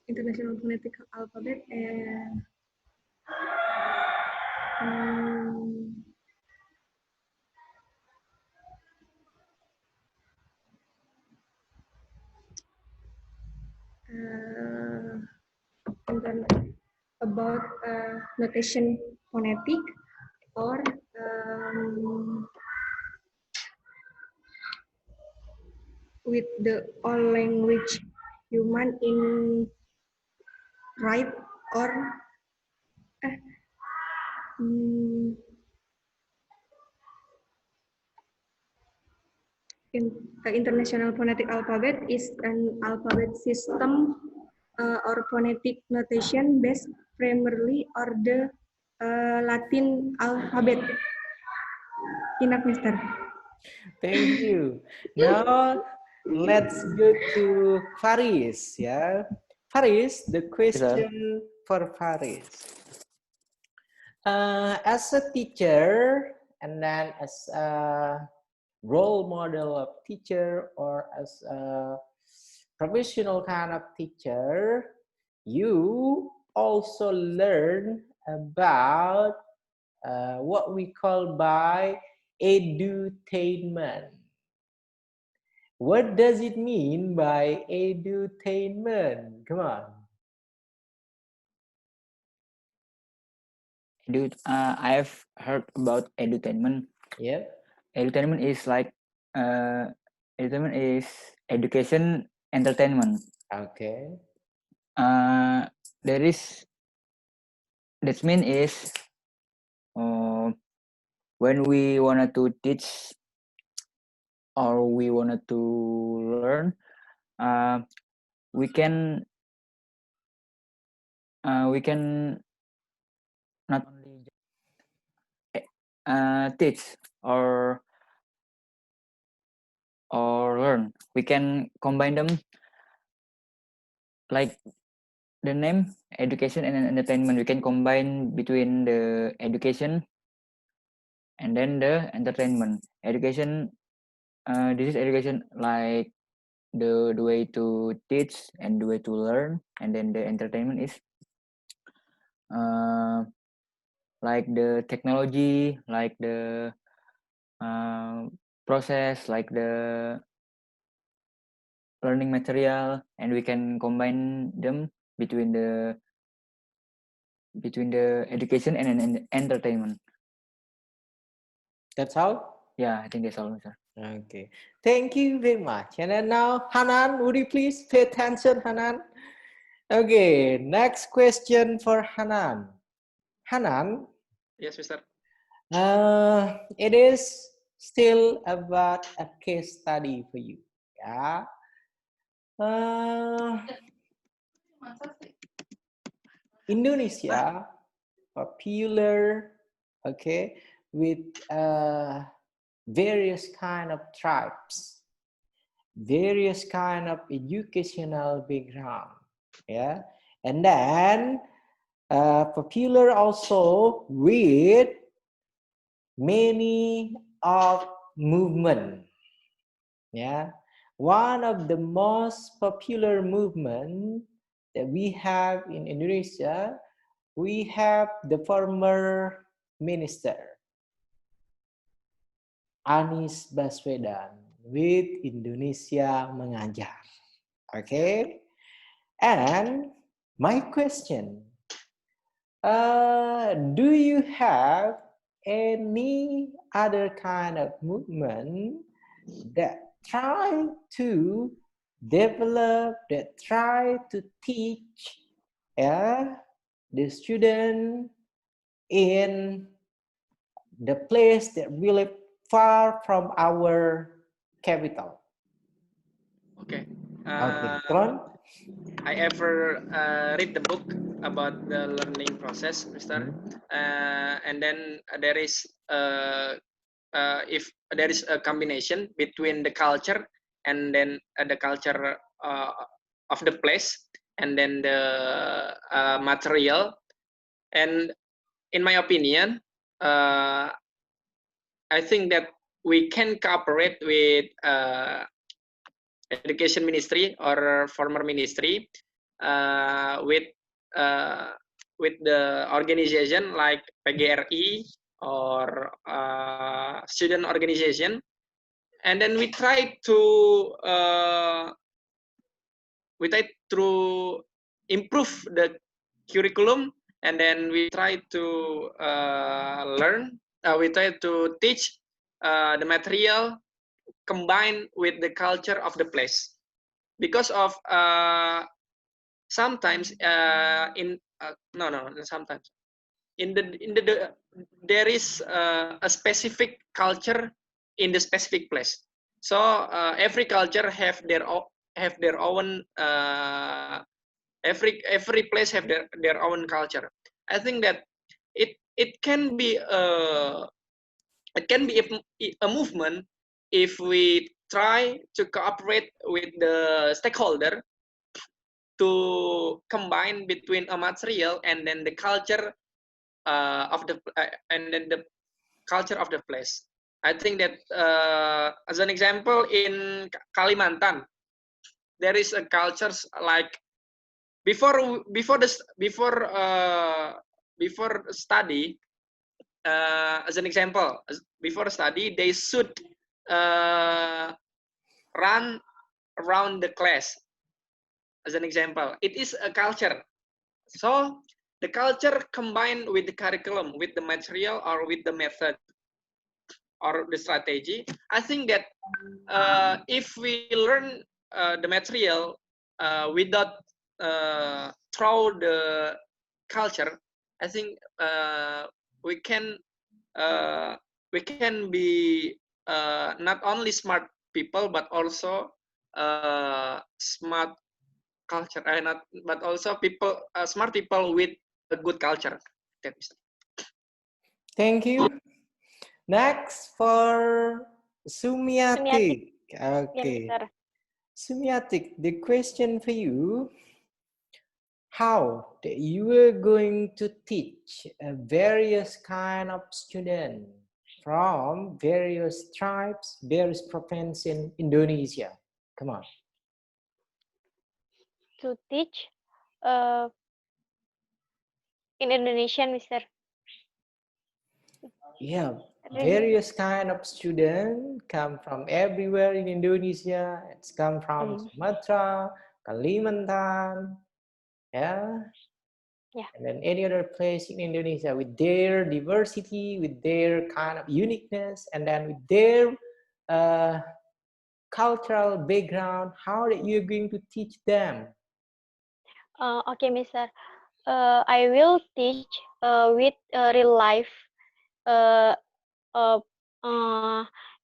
international phonetic alphabet and about notation phonetic or with the all language human in write or international phonetic alphabet is an alphabet system or phonetic notation based primarily on the Latin alphabet. Enough, Mister. Thank you. Now let's go to Faris. Yeah, Faris. The question for Faris. As a teacher, and then as a role model of teacher, or as a professional kind of teacher, you also learn about what we call by edutainment. What does it mean by edutainment? Come on. I've heard about edutainment. Yeah. Edutainment is like edutainment is education entertainment. Okay. There is that mean is when we wanted to teach or we wanted to learn, we can not only teach or learn. We can combine them like the name education and entertainment. We can combine between the education and then the entertainment. Education, this is education like the way to teach and the way to learn, and then the entertainment is like the technology, like the process, like the learning material, and we can combine them between the education and entertainment. That's all? Yeah, I think that's all, sir. Okay. Thank you very much. And then now, Hanan, would you please pay attention, Hanan? Okay, next question for Hanan. Hanan. Yes, Mister. It is still about a case study for you. Yeah. Indonesia popular, okay, with various kind of tribes, various kind of educational background, yeah, and then popular also with many of movement, yeah. One of the most popular movement that we have in Indonesia, we have the former minister Anies Baswedan with Indonesia Mengajar. Okay, and my question, do you have any other kind of movement that try to develop, that try to teach the student in the place that really far from our capital. Okay. Okay, Tron? I ever read the book about the learning process, Mister. And then there is if there is a combination between the culture and then the culture of the place and then the material. And in my opinion, I think that we can cooperate with education ministry or former ministry with the organization like PGRI or student organization, and then we try to improve the curriculum, and then we try to we try to teach the material combined with the culture of the place, because of sometimes sometimes in the there is a specific culture in the specific place. So every culture have their own every place have their own culture. I think that it can be a movement if we try to cooperate with the stakeholder to combine between a material and then the culture of the and then the culture of the place. I think that as an example in Kalimantan, there is a cultures like before study. As an example, before study, they should run around the class. As an example, it is a culture. So the culture combined with the curriculum, with the material, or with the method, or the strategy. I think that if we learn the material without throw the culture, I think we can be not only smart people but also smart culture, but also people smart people with a good culture. Thank you. Next for Sumiatik. Okay. Mister. Sumiatik, the question for you, how that you are going to teach various kind of student from various tribes, various provinces in Indonesia? Come on. To teach in Indonesian, Mister. Yeah, various kind of student come from everywhere in Indonesia. It's come from Sumatera, Kalimantan, yeah, and then any other place in Indonesia with their diversity, with their kind of uniqueness, and then with their cultural background. How are you going to teach them? Okay, Mister. I will teach with real life, uh,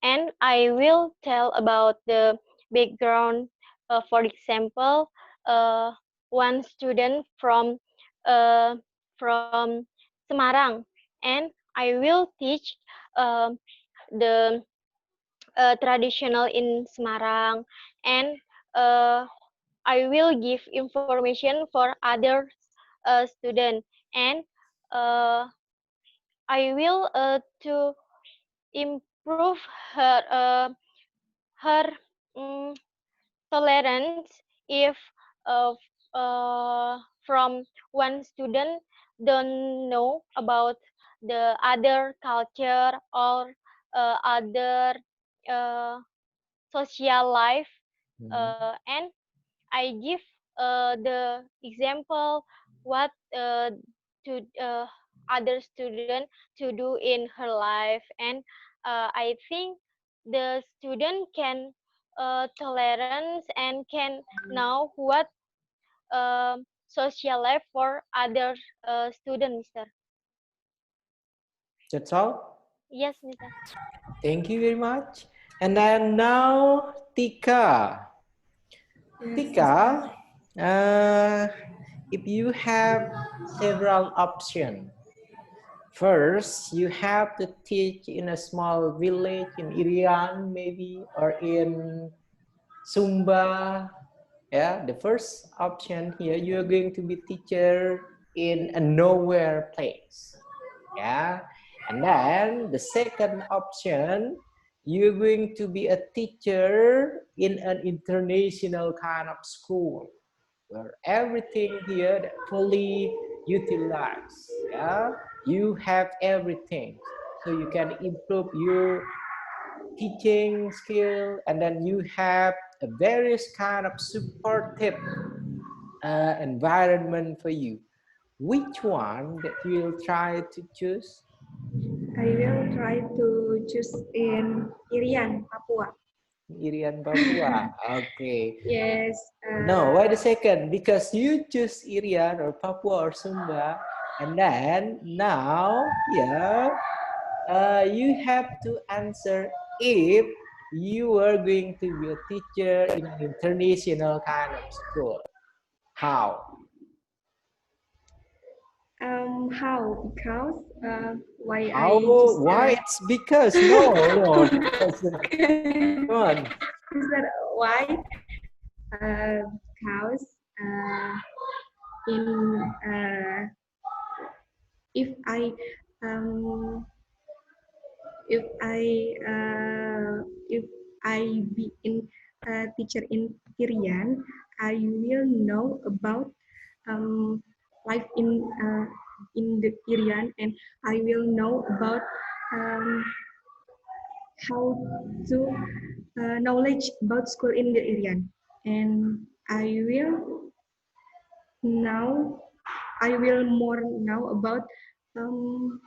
and I will tell about the background. For example, one student from Semarang, and I will teach the traditional in Semarang, and I will give information for other student, and I will to improve her tolerance if uh, from one student don't know about the other culture or other uh, social life, and I give the example what to other student to do in her life, and I think the student can tolerance and can know what social life for other students, Mister. That's all? Yes, Nisa. Thank you very much. And then now, Tika. Yes, Tika, if you have several options, first you have to teach in a small village in Irian maybe, or in Sumba. Yeah, the first option here, you're going to be teacher in a nowhere place. Yeah, and then the second option, you're going to be a teacher in an international kind of school where everything here that fully utilized. Yeah, you have everything, so you can improve your teaching skill, and then you have a various kind of supportive environment for you. Which one that you will try to choose? I will try to choose in Irian, Papua. Irian, Papua. Okay. Yes. No, wait a second. Because you choose Irian or Papua or Sumba, and then now, yeah, you have to answer if you are going to be a teacher in an international kind of school. How? How? Because why I How? choose Why? It's because no, because come on. is that why? Because in if I um, if I if I be in teacher in Irian, I will know about life in the Irian, and I will know about um, how to knowledge about school in the Irian, and now I will more now about um,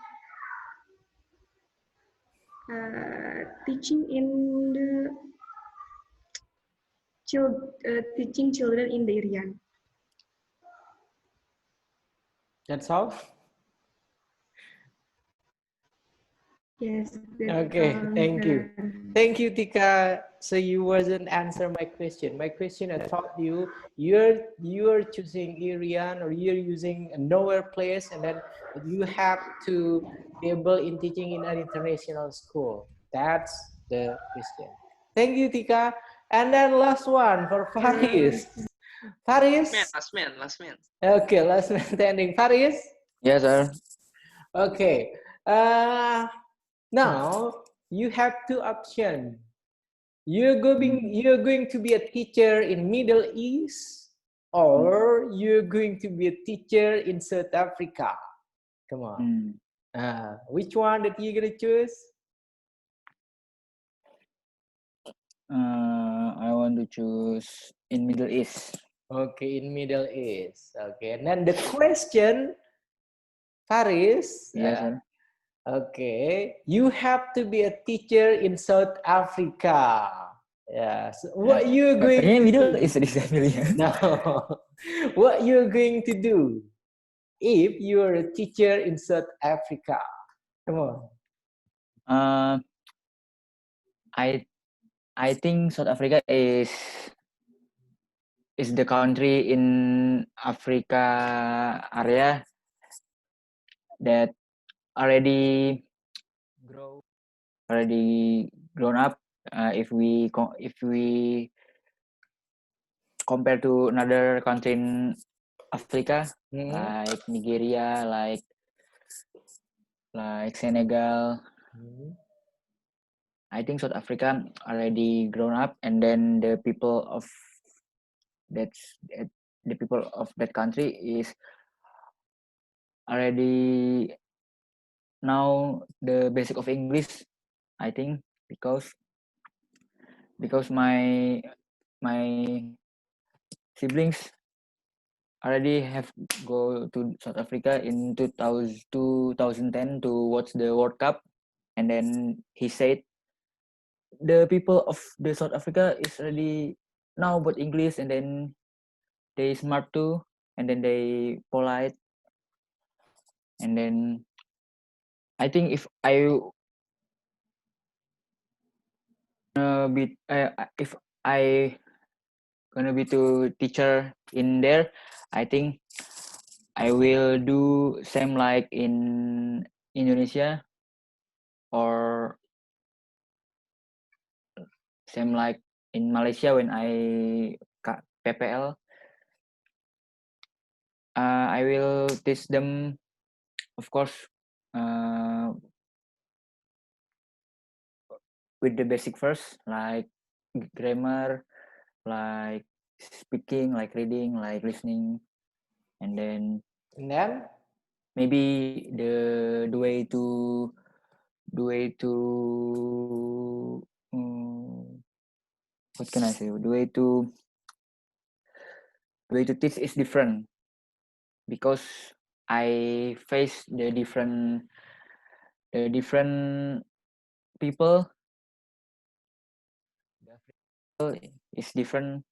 teaching in the teaching children in the Irian. That's all. Yes. Okay, thank you. Thank you, Tika. So you wasn't answer my question. My question, I thought you're choosing Irian, or you're using a nowhere place, and then you have to be able in teaching in an international school. That's the question. Thank you, Tika. And then last one for Faris. Faris. Last man. Okay, last man standing. Faris. Yes, sir. Okay. Now you have two options. You're going to be a teacher in Middle East, or you're going to be a teacher in South Africa. Come on. Which one that you're gonna choose? I want to choose in Middle East. Okay, in Middle East. Okay, and then the question, Faris. Yes, sir. Okay, you have to be a teacher in South Africa. Yes. What you going Kayaknya to Middle do? East disability. No. What you're going to do if you're a teacher in South Africa? Come on. I think South Africa is the country in Africa area that already grown up. If we compare to another country in Africa, like Nigeria, like Senegal, I think South Africa already grown up, and then the people of that country is already know the basic of English. I think because my siblings already have go to South Africa in 2010 to watch the World Cup, and then he said the people of the South Africa is already know about English, and then they smart too, and then they polite, and then I think if I If I gonna be to teacher in there, I think I will do same like in Indonesia or same like in Malaysia when I PPL. I will teach them, of course, with the basic first, like grammar, like speaking, like reading, like listening, and then maybe the way to what can I say? The way to teach is different because I face the different people. It's different.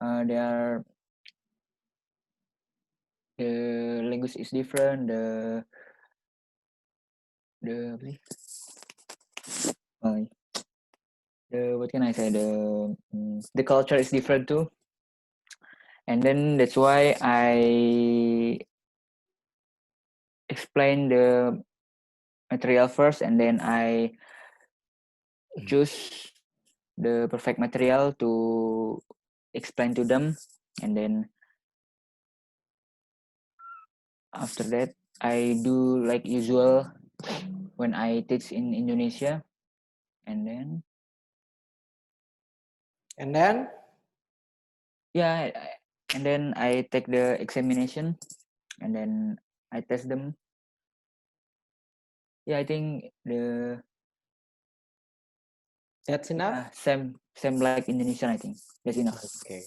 The language is different. The what can I say? The culture is different too, and then that's why I explain the material first, and then I choose the perfect material to explain to them, and then after that I do like usual when I teach in Indonesia, and then yeah, and then I take the examination, and then I test them. Yeah, I think that's enough. Same like Indonesian. I think that's enough. Okay.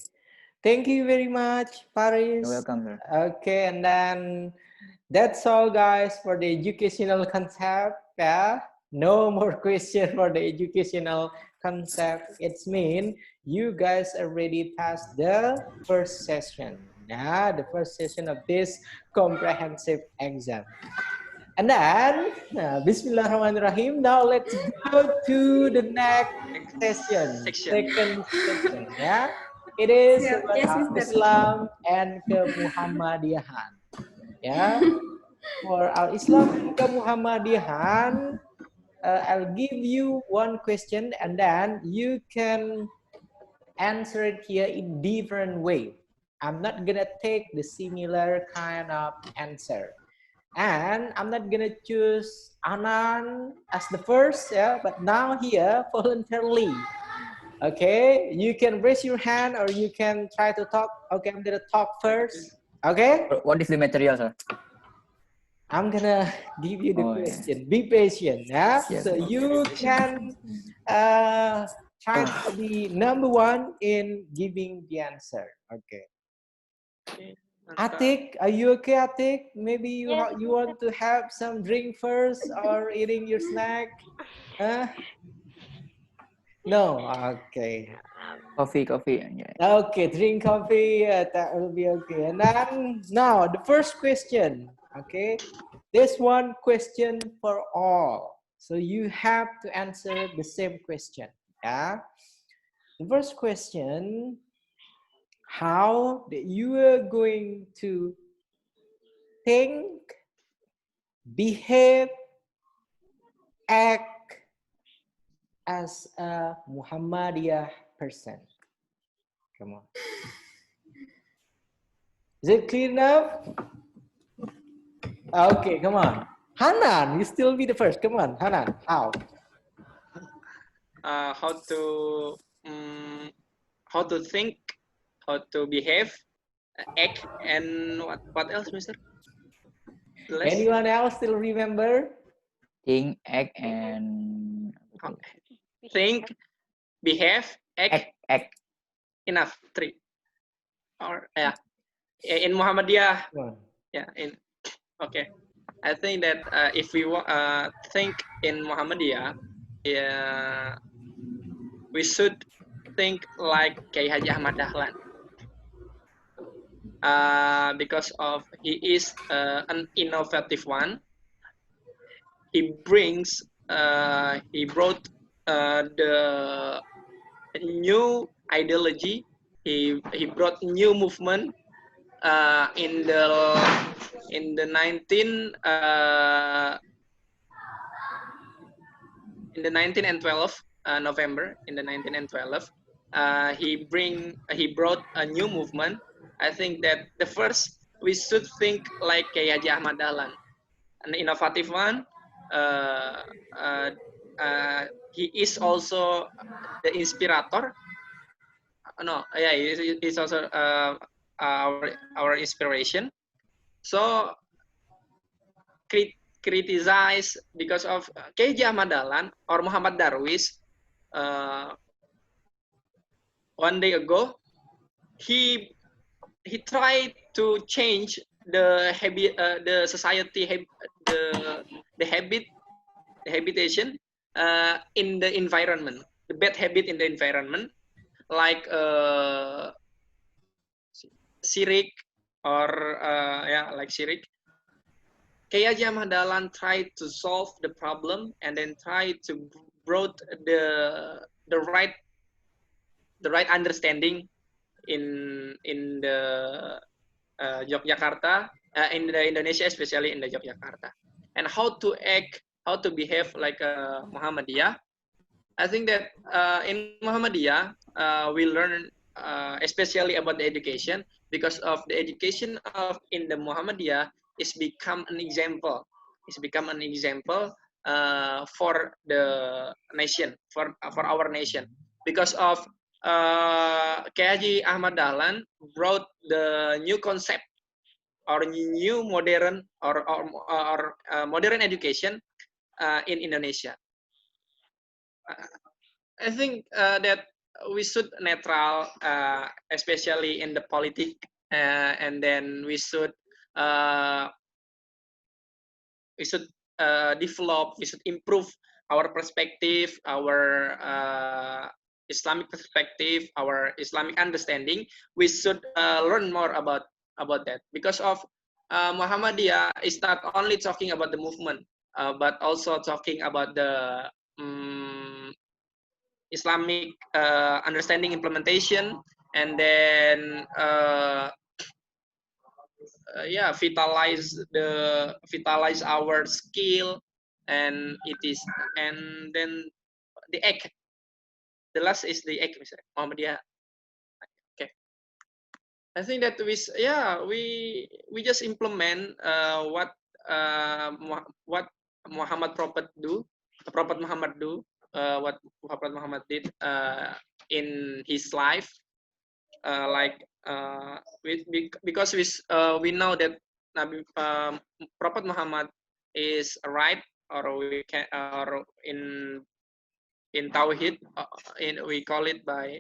Thank you very much, Paris. You're welcome, sir. Okay, and then that's all, guys, for the educational concept. Yeah, no more question for the educational concept. It's mean you guys already passed the first session. Yeah, the first session of this comprehensive exam. And then, Bismillahirrahmanirrahim. Now let's go to the next session. Second session, ya. It is about Islam and kemuhammadiyahan. Ya, for al-Islam and kemuhammadiyahan, I'll give you one question and then you can answer it here in different way. I'm not gonna take the similar kind of answer. And I'm not gonna choose Anan as the first, yeah, but now here voluntarily. Okay, you can raise your hand or you can try to talk. Okay, I'm gonna talk first. Okay. What is the material, sir? I'm gonna give you the question. Yeah. Be patient, yeah. Yes, so you can try to be number one in giving the answer. Okay. Atik, are you okay, Atik? Maybe you you want to have some drink first or eating your snack? Huh? No, okay. Coffee. Yeah. Okay, drink coffee. That will be okay. And then now the first question. Okay, this one question for all. So you have to answer the same question. Yeah. The first question. How that you are going to think, behave, act as a Muhammadiyah person. Come on. Is it clear enough? Okay, come on. Hanan, you still be the first. Come on, Hanan. How? How to think, how to behave, act, and what else, Mister? Anyone else still remember? Think, act, and think, behave, act. Enough. 3. Or yeah, in Muhammadiyah. Yeah. Okay. I think that if we think in Muhammadiyah, we should think like Kiai Haji Ahmad Dahlan. Because he is an innovative one. He brings he brought the new ideology. He brought new movement in the 19 and 12 November, in the 19 and 12, he brought a new movement. I think that the first we should think like Kiai Haji Ahmad Dahlan, an innovative one. He is also the inspirator. No, yeah, he's also our inspiration. So criticize because of Kiai Haji Ahmad Dahlan or Muhammad Darwis. One day ago, he tried to change the habit, the society, the habitation in the environment, the bad habit in the environment, like sirik or like sirik. Kiai Haji Ahmad Dahlan tried to solve the problem and then tried to brought the right understanding in the Yogyakarta, in the Indonesia, especially in the Yogyakarta, and how to act, how to behave like a Muhammadiyah. I think that in Muhammadiyah we learn especially about the education, because of the education of in the Muhammadiyah is become an example. It's become an example for the nation, for our nation, because of Kiai Haji Ahmad Dahlan brought the new concept or new modern or modern education in Indonesia. I think that we should neutral, especially in the politics, and then we should develop, we should improve our perspective, our Islamic perspective, our Islamic understanding. We should learn more about that, because of Muhammadiyah is not only talking about the movement, but also talking about the Islamic understanding implementation, and then vitalize our skill, and then the act. The last is the act, Muhammadiyah. Okay, I think that we just implement what Muhammad Prophet Muhammad do, what Prophet Muhammad did in his life, because we know that Prophet Muhammad is right, or we can, or in Tauhid, we call it by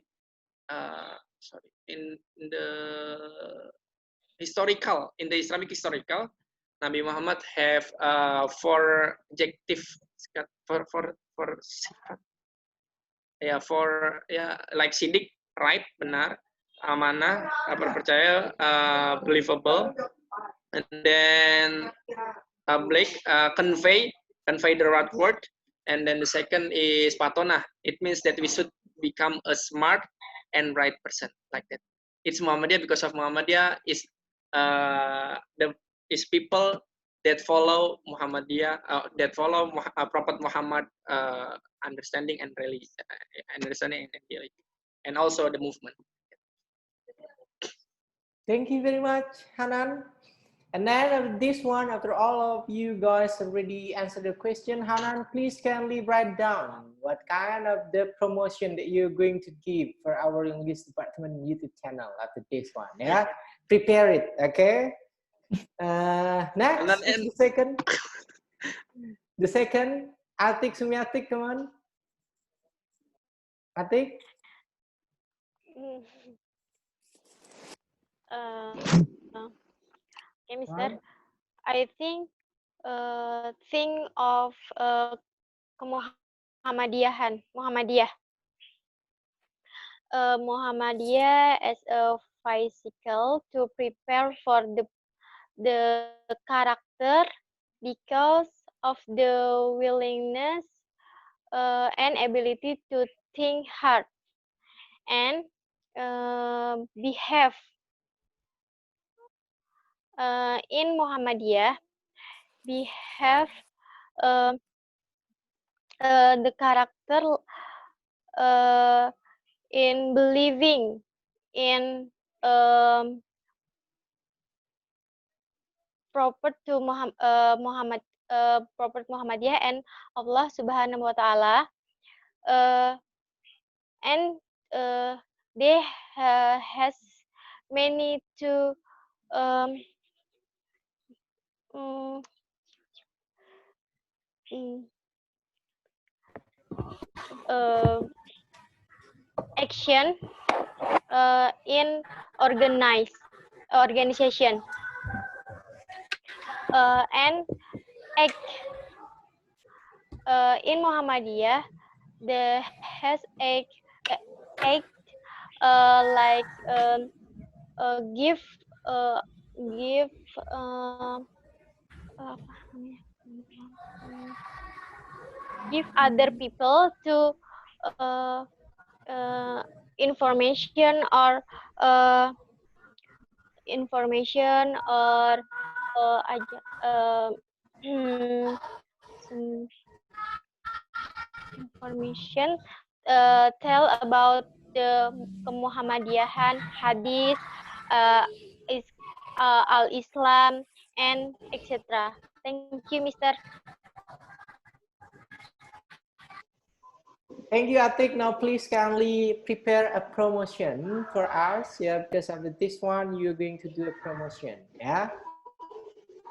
in the historical, in the Islamic historical, Nabi Muhammad have four objective, like sidik, right, benar, amanah, percaya, believable, and then public, convey the right word, and then the second is patonah. It means that we should become a smart and right person, like that. It's Muhammadiyah because of Muhammadiyah is people that follow Muhammadiyah, that follow Prophet Muhammad understanding and understanding and ideology, and also the movement. Thank you very much, Hanan. And then this one, after all of you guys already answered the question, Hanan, please kindly write down what kind of the promotion that you're going to give for our English department YouTube channel after this one. Yeah, prepare it, okay? Next is the second. The second, Atik Sumiatik, come on. Atik. Okay, Mister. I think of Muhammadiyah. Muhammadiyah as a vehicle to prepare for the character, because of the willingness and ability to think hard and behave. In Muhammadiyah, we have the character in believing in Prophet to Prophet Muhammadiyah and Allah Subhanahu wa Ta'ala, and they has many to um, mm, mm, action in organization and act in Muhammadiyah. The has act like give apa namanya? Give other people to information or information tell about the kemuhammadiyahan, hadis, is al-Islam, and etc. Thank you, Mr. Thank you, Atik. Now, please kindly prepare a promotion for us. Yeah, because after this one, you're going to do a promotion. Yeah.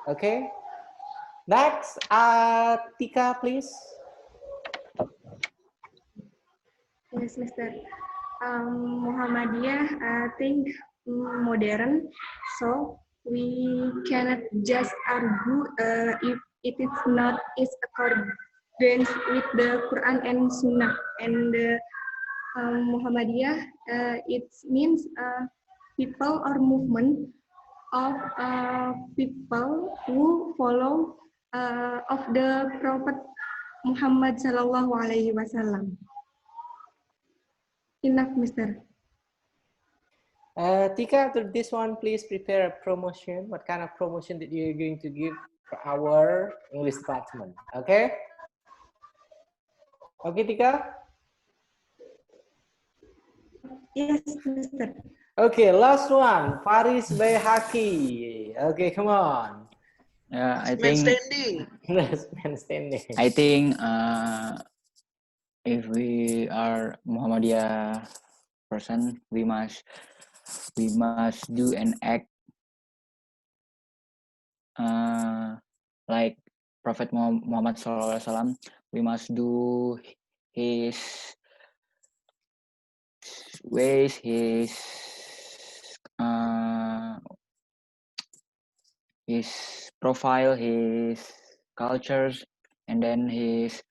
Okay. Next, Tika, please. Yes, Mr. Muhammadiyah, I think modern, so we cannot just argue if it is not is accordance with the Quran and Sunnah. And Muhammadiyah, it means people or movement of people who follow of the Prophet Muhammad Sallallahu Alaihi Wasallam. Enough, Mr. Tika, after this one, please prepare a promotion. What kind of promotion that you're going to give for our English department? Okay? Okay, Tika? Yes, Mr. Okay, last one. Faris Bayhaki. Okay, come on. Yeah, I Man think standing. Last man standing. I think if we are Muhammadiyah person, we must do and act like Prophet Muhammad SAW. We must do his ways, his profile, his cultures, and then his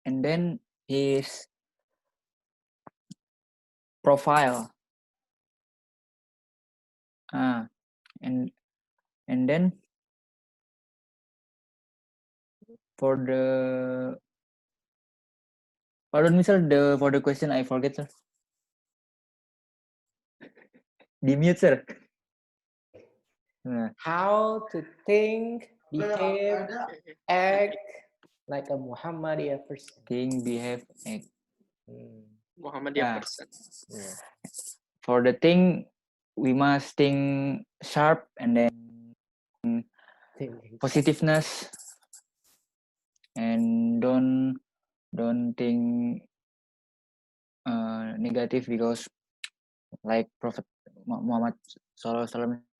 and then his profile, and then for the for the question I forget, sir. Mute, sir. How to think, behave, act like a Muhammadiyah person. Think, behave, act. Muhammadiyah person. Yeah. For the thing, we must think sharp and then positiveness, and don't think negative, because like Prophet Muhammad SAW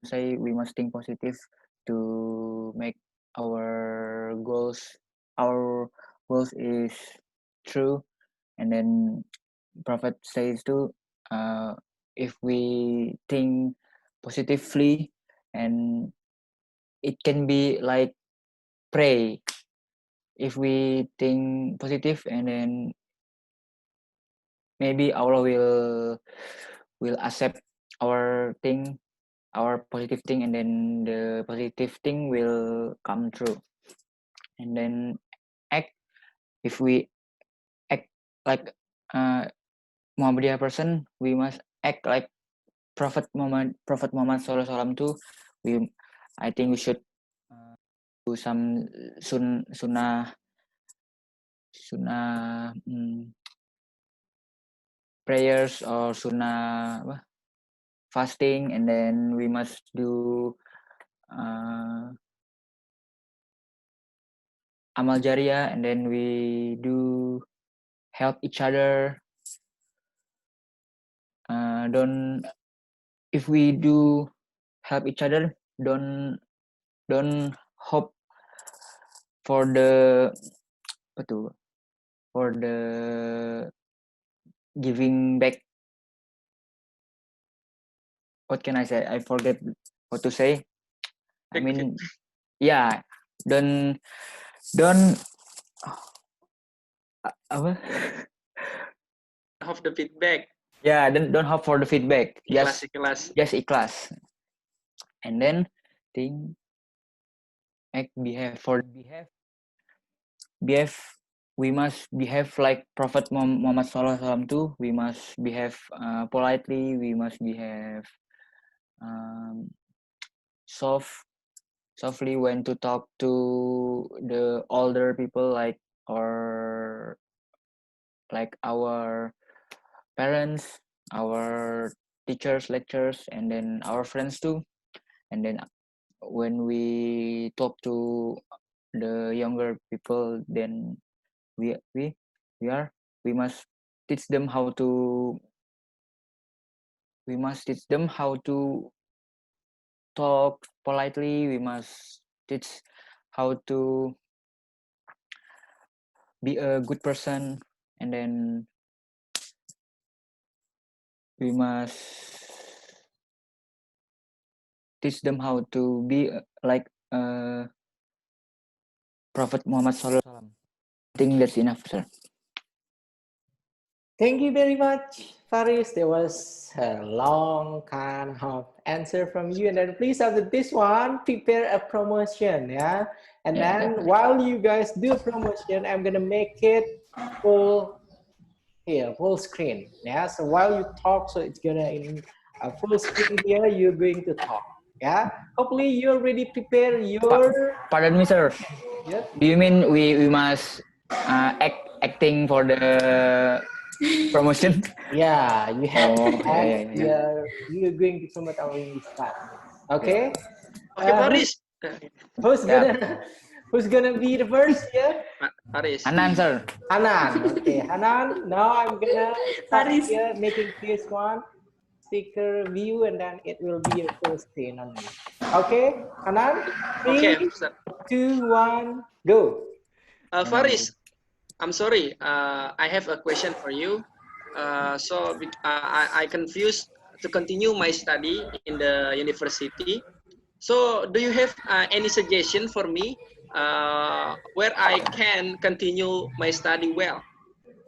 say, we must think positive to make our goals is true. And then Prophet says too, if we think positively, and it can be like pray. If we think positive, and then maybe Allah will accept our thing, our positive thing, and then the positive thing will come true. And then act, if we act like Muhammadiyah person, we must act like Prophet Muhammad Sallallahu Alaihi Wasallam too. I think we should do some sunnah prayers or sunnah fasting, and then we must do amal jariah, and then we do help each other. If we do help each other, don't hope for the giving back. What can I say? I forget what to say. I mean, yeah, don't Of the feedback. Yeah, don't hope for the feedback. Ikhlas. Just ikhlas. And then behave. We must behave like Prophet Muhammad SAW too. We must behave politely. We must behave softly when to talk to the older people, like our parents, our teachers, lecturers, and then our friends too. And then when we talk to the younger people, then we must teach them how to talk politely. We must teach how to be a good person, and then we must teach them how to be like Prophet Muhammad SAW. I think that's enough, sir. Thank you very much, Faris. There was a long kind of answer from you. And then please, after this one, prepare a promotion, yeah? And then while you guys do a promotion, I'm going to make it full screen, yeah? So while you talk, so it's going to in a full screen here, you're going to talk, yeah? Hopefully you already prepare your... Pardon me, sir. Yes? Do you mean we must acting for the promotion? Yeah, you have to act. Yeah. You're going to promote our English class. Okay? Okay, Faris. Who's gonna be the first here? Faris. Hanan, sir. Hanan. Okay, Hanan. Now I'm gonna start here making this one sticker view, and then it will be your first screen only. Okay, Hanan. 3, 2, 1, go. Faris, I'm sorry. I have a question for you. So I confused to continue my study in the university. So do you have any suggestion for me where I can continue my study well?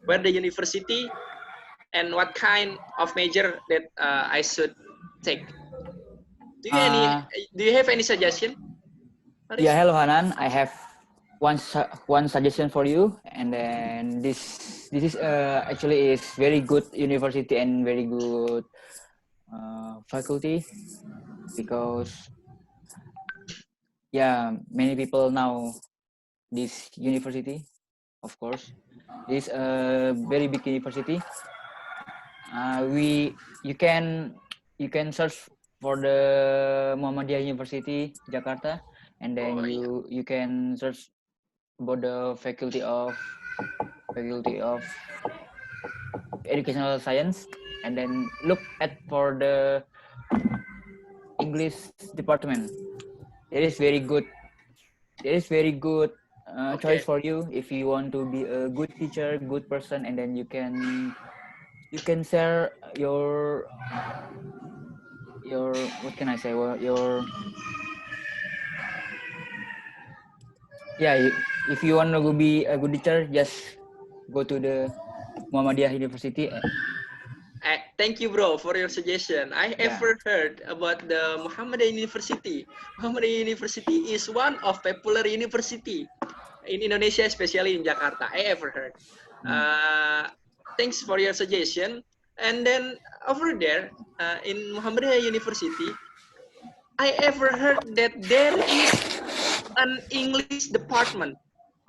Where the university and what kind of major that I should take? Do you have any suggestion? Faris? Yeah, hello Hanan. I have one suggestion for you, and then this is actually is very good university and very good faculty, because many people know this university. Of course, this is a very big university. You can search for the Muhammadiyah University Jakarta, and then you can search about the faculty of educational science, and then look at for the English department. It is very good. Choice for you if you want to be a good teacher, good person, and then you can share your what can I say? If you want to be a good teacher, just go to the Muhammadiyah University. Thank you, bro, for your suggestion. I ever heard about the Muhammadiyah University. Muhammadiyah University is one of popular university in Indonesia, especially in Jakarta. I ever heard. Thanks for your suggestion. And then over there in Muhammadiyah University, I ever heard that there is an English department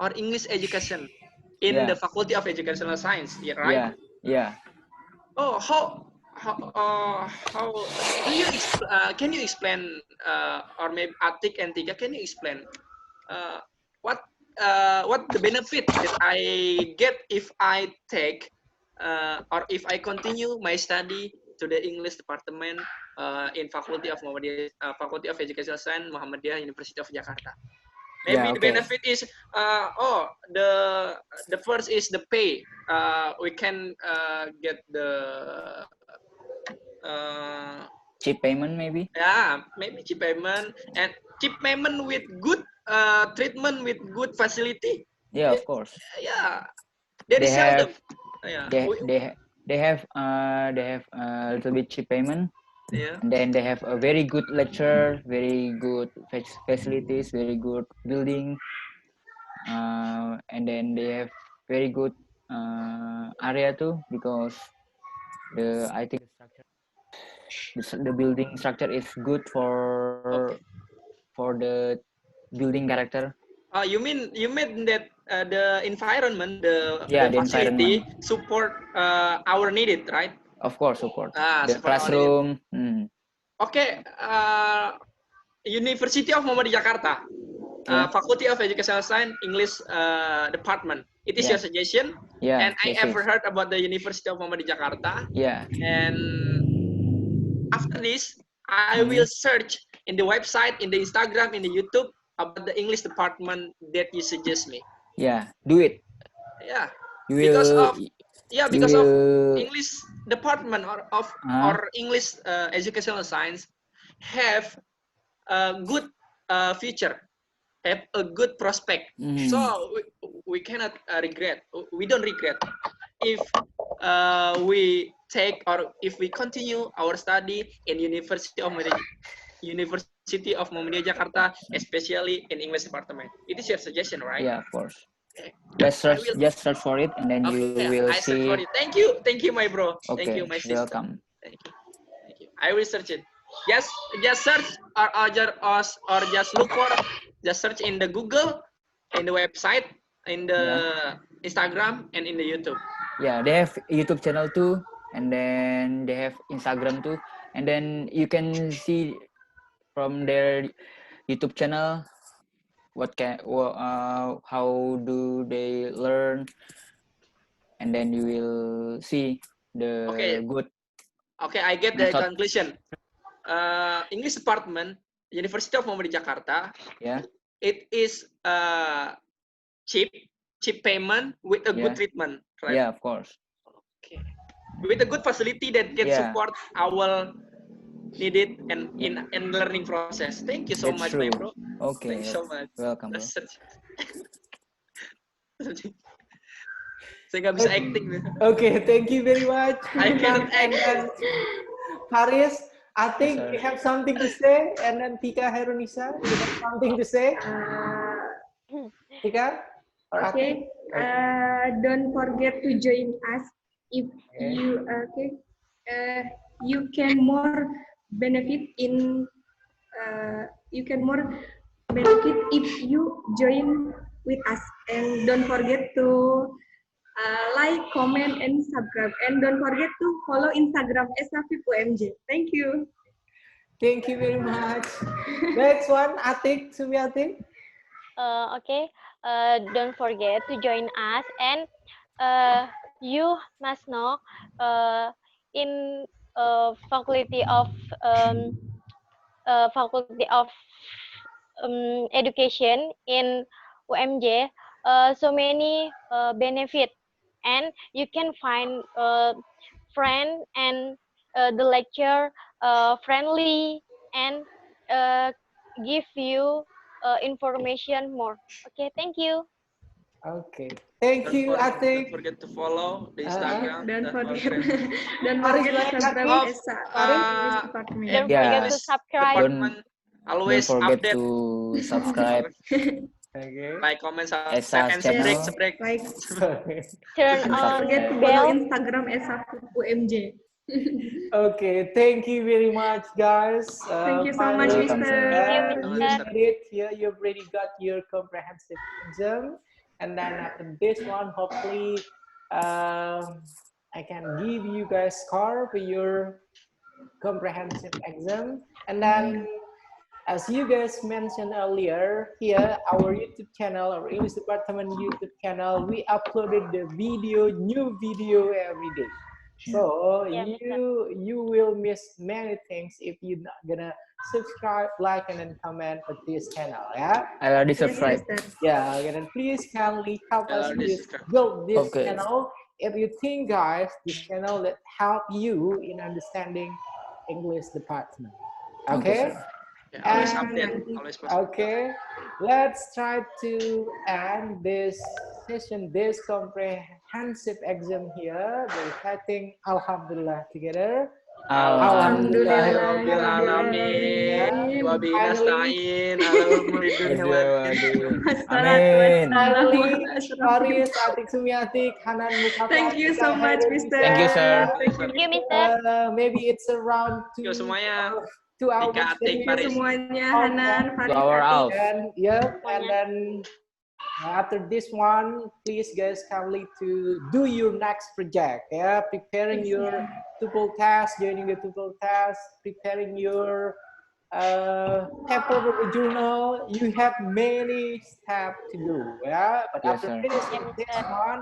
or English education in the Faculty of Educational Science, yeah, right? Yeah. Oh, how do you can you explain or maybe Atik and Tika, can you explain what the benefit that I get if I take or if I continue my study to the English department in Faculty of Faculty of Educational Science, Muhammadiyah University of Jakarta? Maybe the benefit is the first is the pay. We can get the cheap payment maybe. Yeah, maybe cheap payment and cheap payment with good treatment with good facility. Yeah, of course. Yeah, very seldom. They have a little bit cheap payment. Yeah. And then they have a very good lecture, very good facilities, very good building, and then they have very good area too, because I think the building structure is good for the building character. You mean that the environment, the facility support our needed, right? Of course, support. The support classroom. Okay, University of Muhammadiyah Jakarta, Faculty of Educational Science, English Department. It is your suggestion, and I ever heard about the University of Muhammadiyah Jakarta. And after this, I will search in the website, in the Instagram, in the YouTube about the English department that you suggest me. Yeah, do it. Yeah, because of English department or English educational science have a good future, have a good prospect. So we cannot regret. We don't regret if we take or if we continue our study in University of Muhammadiyah Jakarta, especially in English department. It is your suggestion, right? Yeah, of course. Okay. Just search for it, and then you will I see. Search for it. Thank you, my bro. Okay, thank you, my sister. Welcome. Thank you. I will search it. Just search or just look for. Just search in the Google, in the website, in the Instagram, and in the YouTube. Yeah, they have YouTube channel too, and then they have Instagram too, and then you can see from their YouTube channel how do they learn, and then you will see the good. Okay, I get the conclusion. English department, University of Muhammadiyah Jakarta. Yeah. It is cheap payment with a good treatment, right? Yeah, of course. Okay. With a good facility that can support our needed and in learning process. Thank you so much, my bro. Okay. Thank you so much. Welcome, bro. Saya nggak bisa acting. Okay, thank you very much. I cannot act. Faris, I think you have something to say, and then Tika Herunisa, you have something to say. Tika? Okay. Don't forget to join us if you you can more benefit if you join with us, and don't forget to like, comment, and subscribe, and don't forget to follow Instagram @SAFIPUMJ. Thank you. Thank you very much. Next one, Atik Sumiatik. Okay. Don't forget to join us, and you must know in Faculty of Education in UMJ, so many benefit, and you can find friend and the lecture friendly and give you information more. Okay, thank you. Okay. Thank you, Don't Atik. forget to follow the Instagram. Don't dan forget, Instagram. don't Faris, forget like to subscribe Atik? Esa Faris? English department. Don't forget to English subscribe. department Don't always forget update. to subscribe Okay. Like, comment, Esa's subscribe, and channel. subscribe. Like, Turn don't on forget to follow bell. Instagram Esa UMJ. Okay, thank you very much, guys. Thank you so much, Welcome, Mr. sir. Thank you, You Mr. did it here. You already got your comprehensive exam, and then after this one, hopefully, I can give you guys score for your comprehensive exam. And then, as you guys mentioned earlier, here our YouTube channel, our English department YouTube channel, we uploaded the new video every day. So Yeah, you will miss many things if you're not gonna subscribe, like, and then comment with this channel. Yeah. I already Yes, subscribe. Mr. Yeah, and then please kindly help us already to subscribe. build this Okay. channel. If you think, guys, this channel that help you in understanding English department. Okay. sir. Yeah, always And- update. Always post. Okay. Let's try to end this session, this comprehensive exam here by reciting Alhamdulillah together. Alhamdulillahirobbilalamin. Wa bihi nasta'in ala umuri dunya wad din. Amin. Finally, Faris, Atik Sumiatik, Hanan Mukhtar. Thank you so much, Mr. Thank you, sir. Thank you, Mr. Maybe it's around Thank you semuanya. 2 hours. Tika, Atik, Thank you Faris. semuanya, Hanan, Faris, Our Atik. out. And then after this one, please guys kindly to do your next project. Yeah, preparing your TOEFL test, joining the TOEFL test, preparing your paper for the journal. You have many steps to do. Yeah, but Yes, after sir. finishing Yeah, this Mister. one,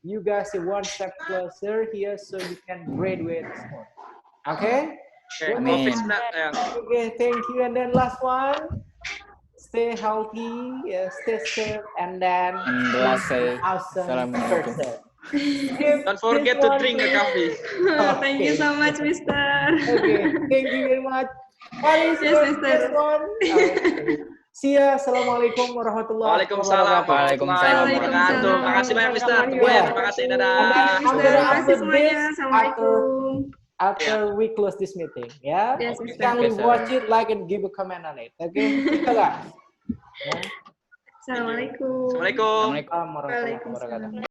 you guys are one step closer here, so you can graduate soon. Okay. Okay, Amin. COVID-19, ya. Okay, thank you. And then last one, stay healthy, stay safe, and then And the last say, awesome Assalamualaikum. person. Don't forget to drink a coffee. Thank you so much, Mr. Okay, thank you very much. What is Yes, your Mister. next one? Okay. See ya. Assalamualaikum warahmatullahi Waalaikumsalam warahmatullahi wabarakatuh. Waalaikumsalam. Makasih banyak, Mister. Warahmatullahi Semuanya, wabarakatuh. terima kasih. And Dadah. then Mister, I'm gonna terima kasih upload semuanya. this Assalamualaikum. after we close this meeting. Yeah. Yes, You Mister. kindly Okay, sir. watch it, like, and give a comment on it. Okay. Kita guys. Yeah. Assalamualaikum. Assalamualaikum. Assalamualaikum. Warahmatullahi wabarakatuh. Waalaikumsalam.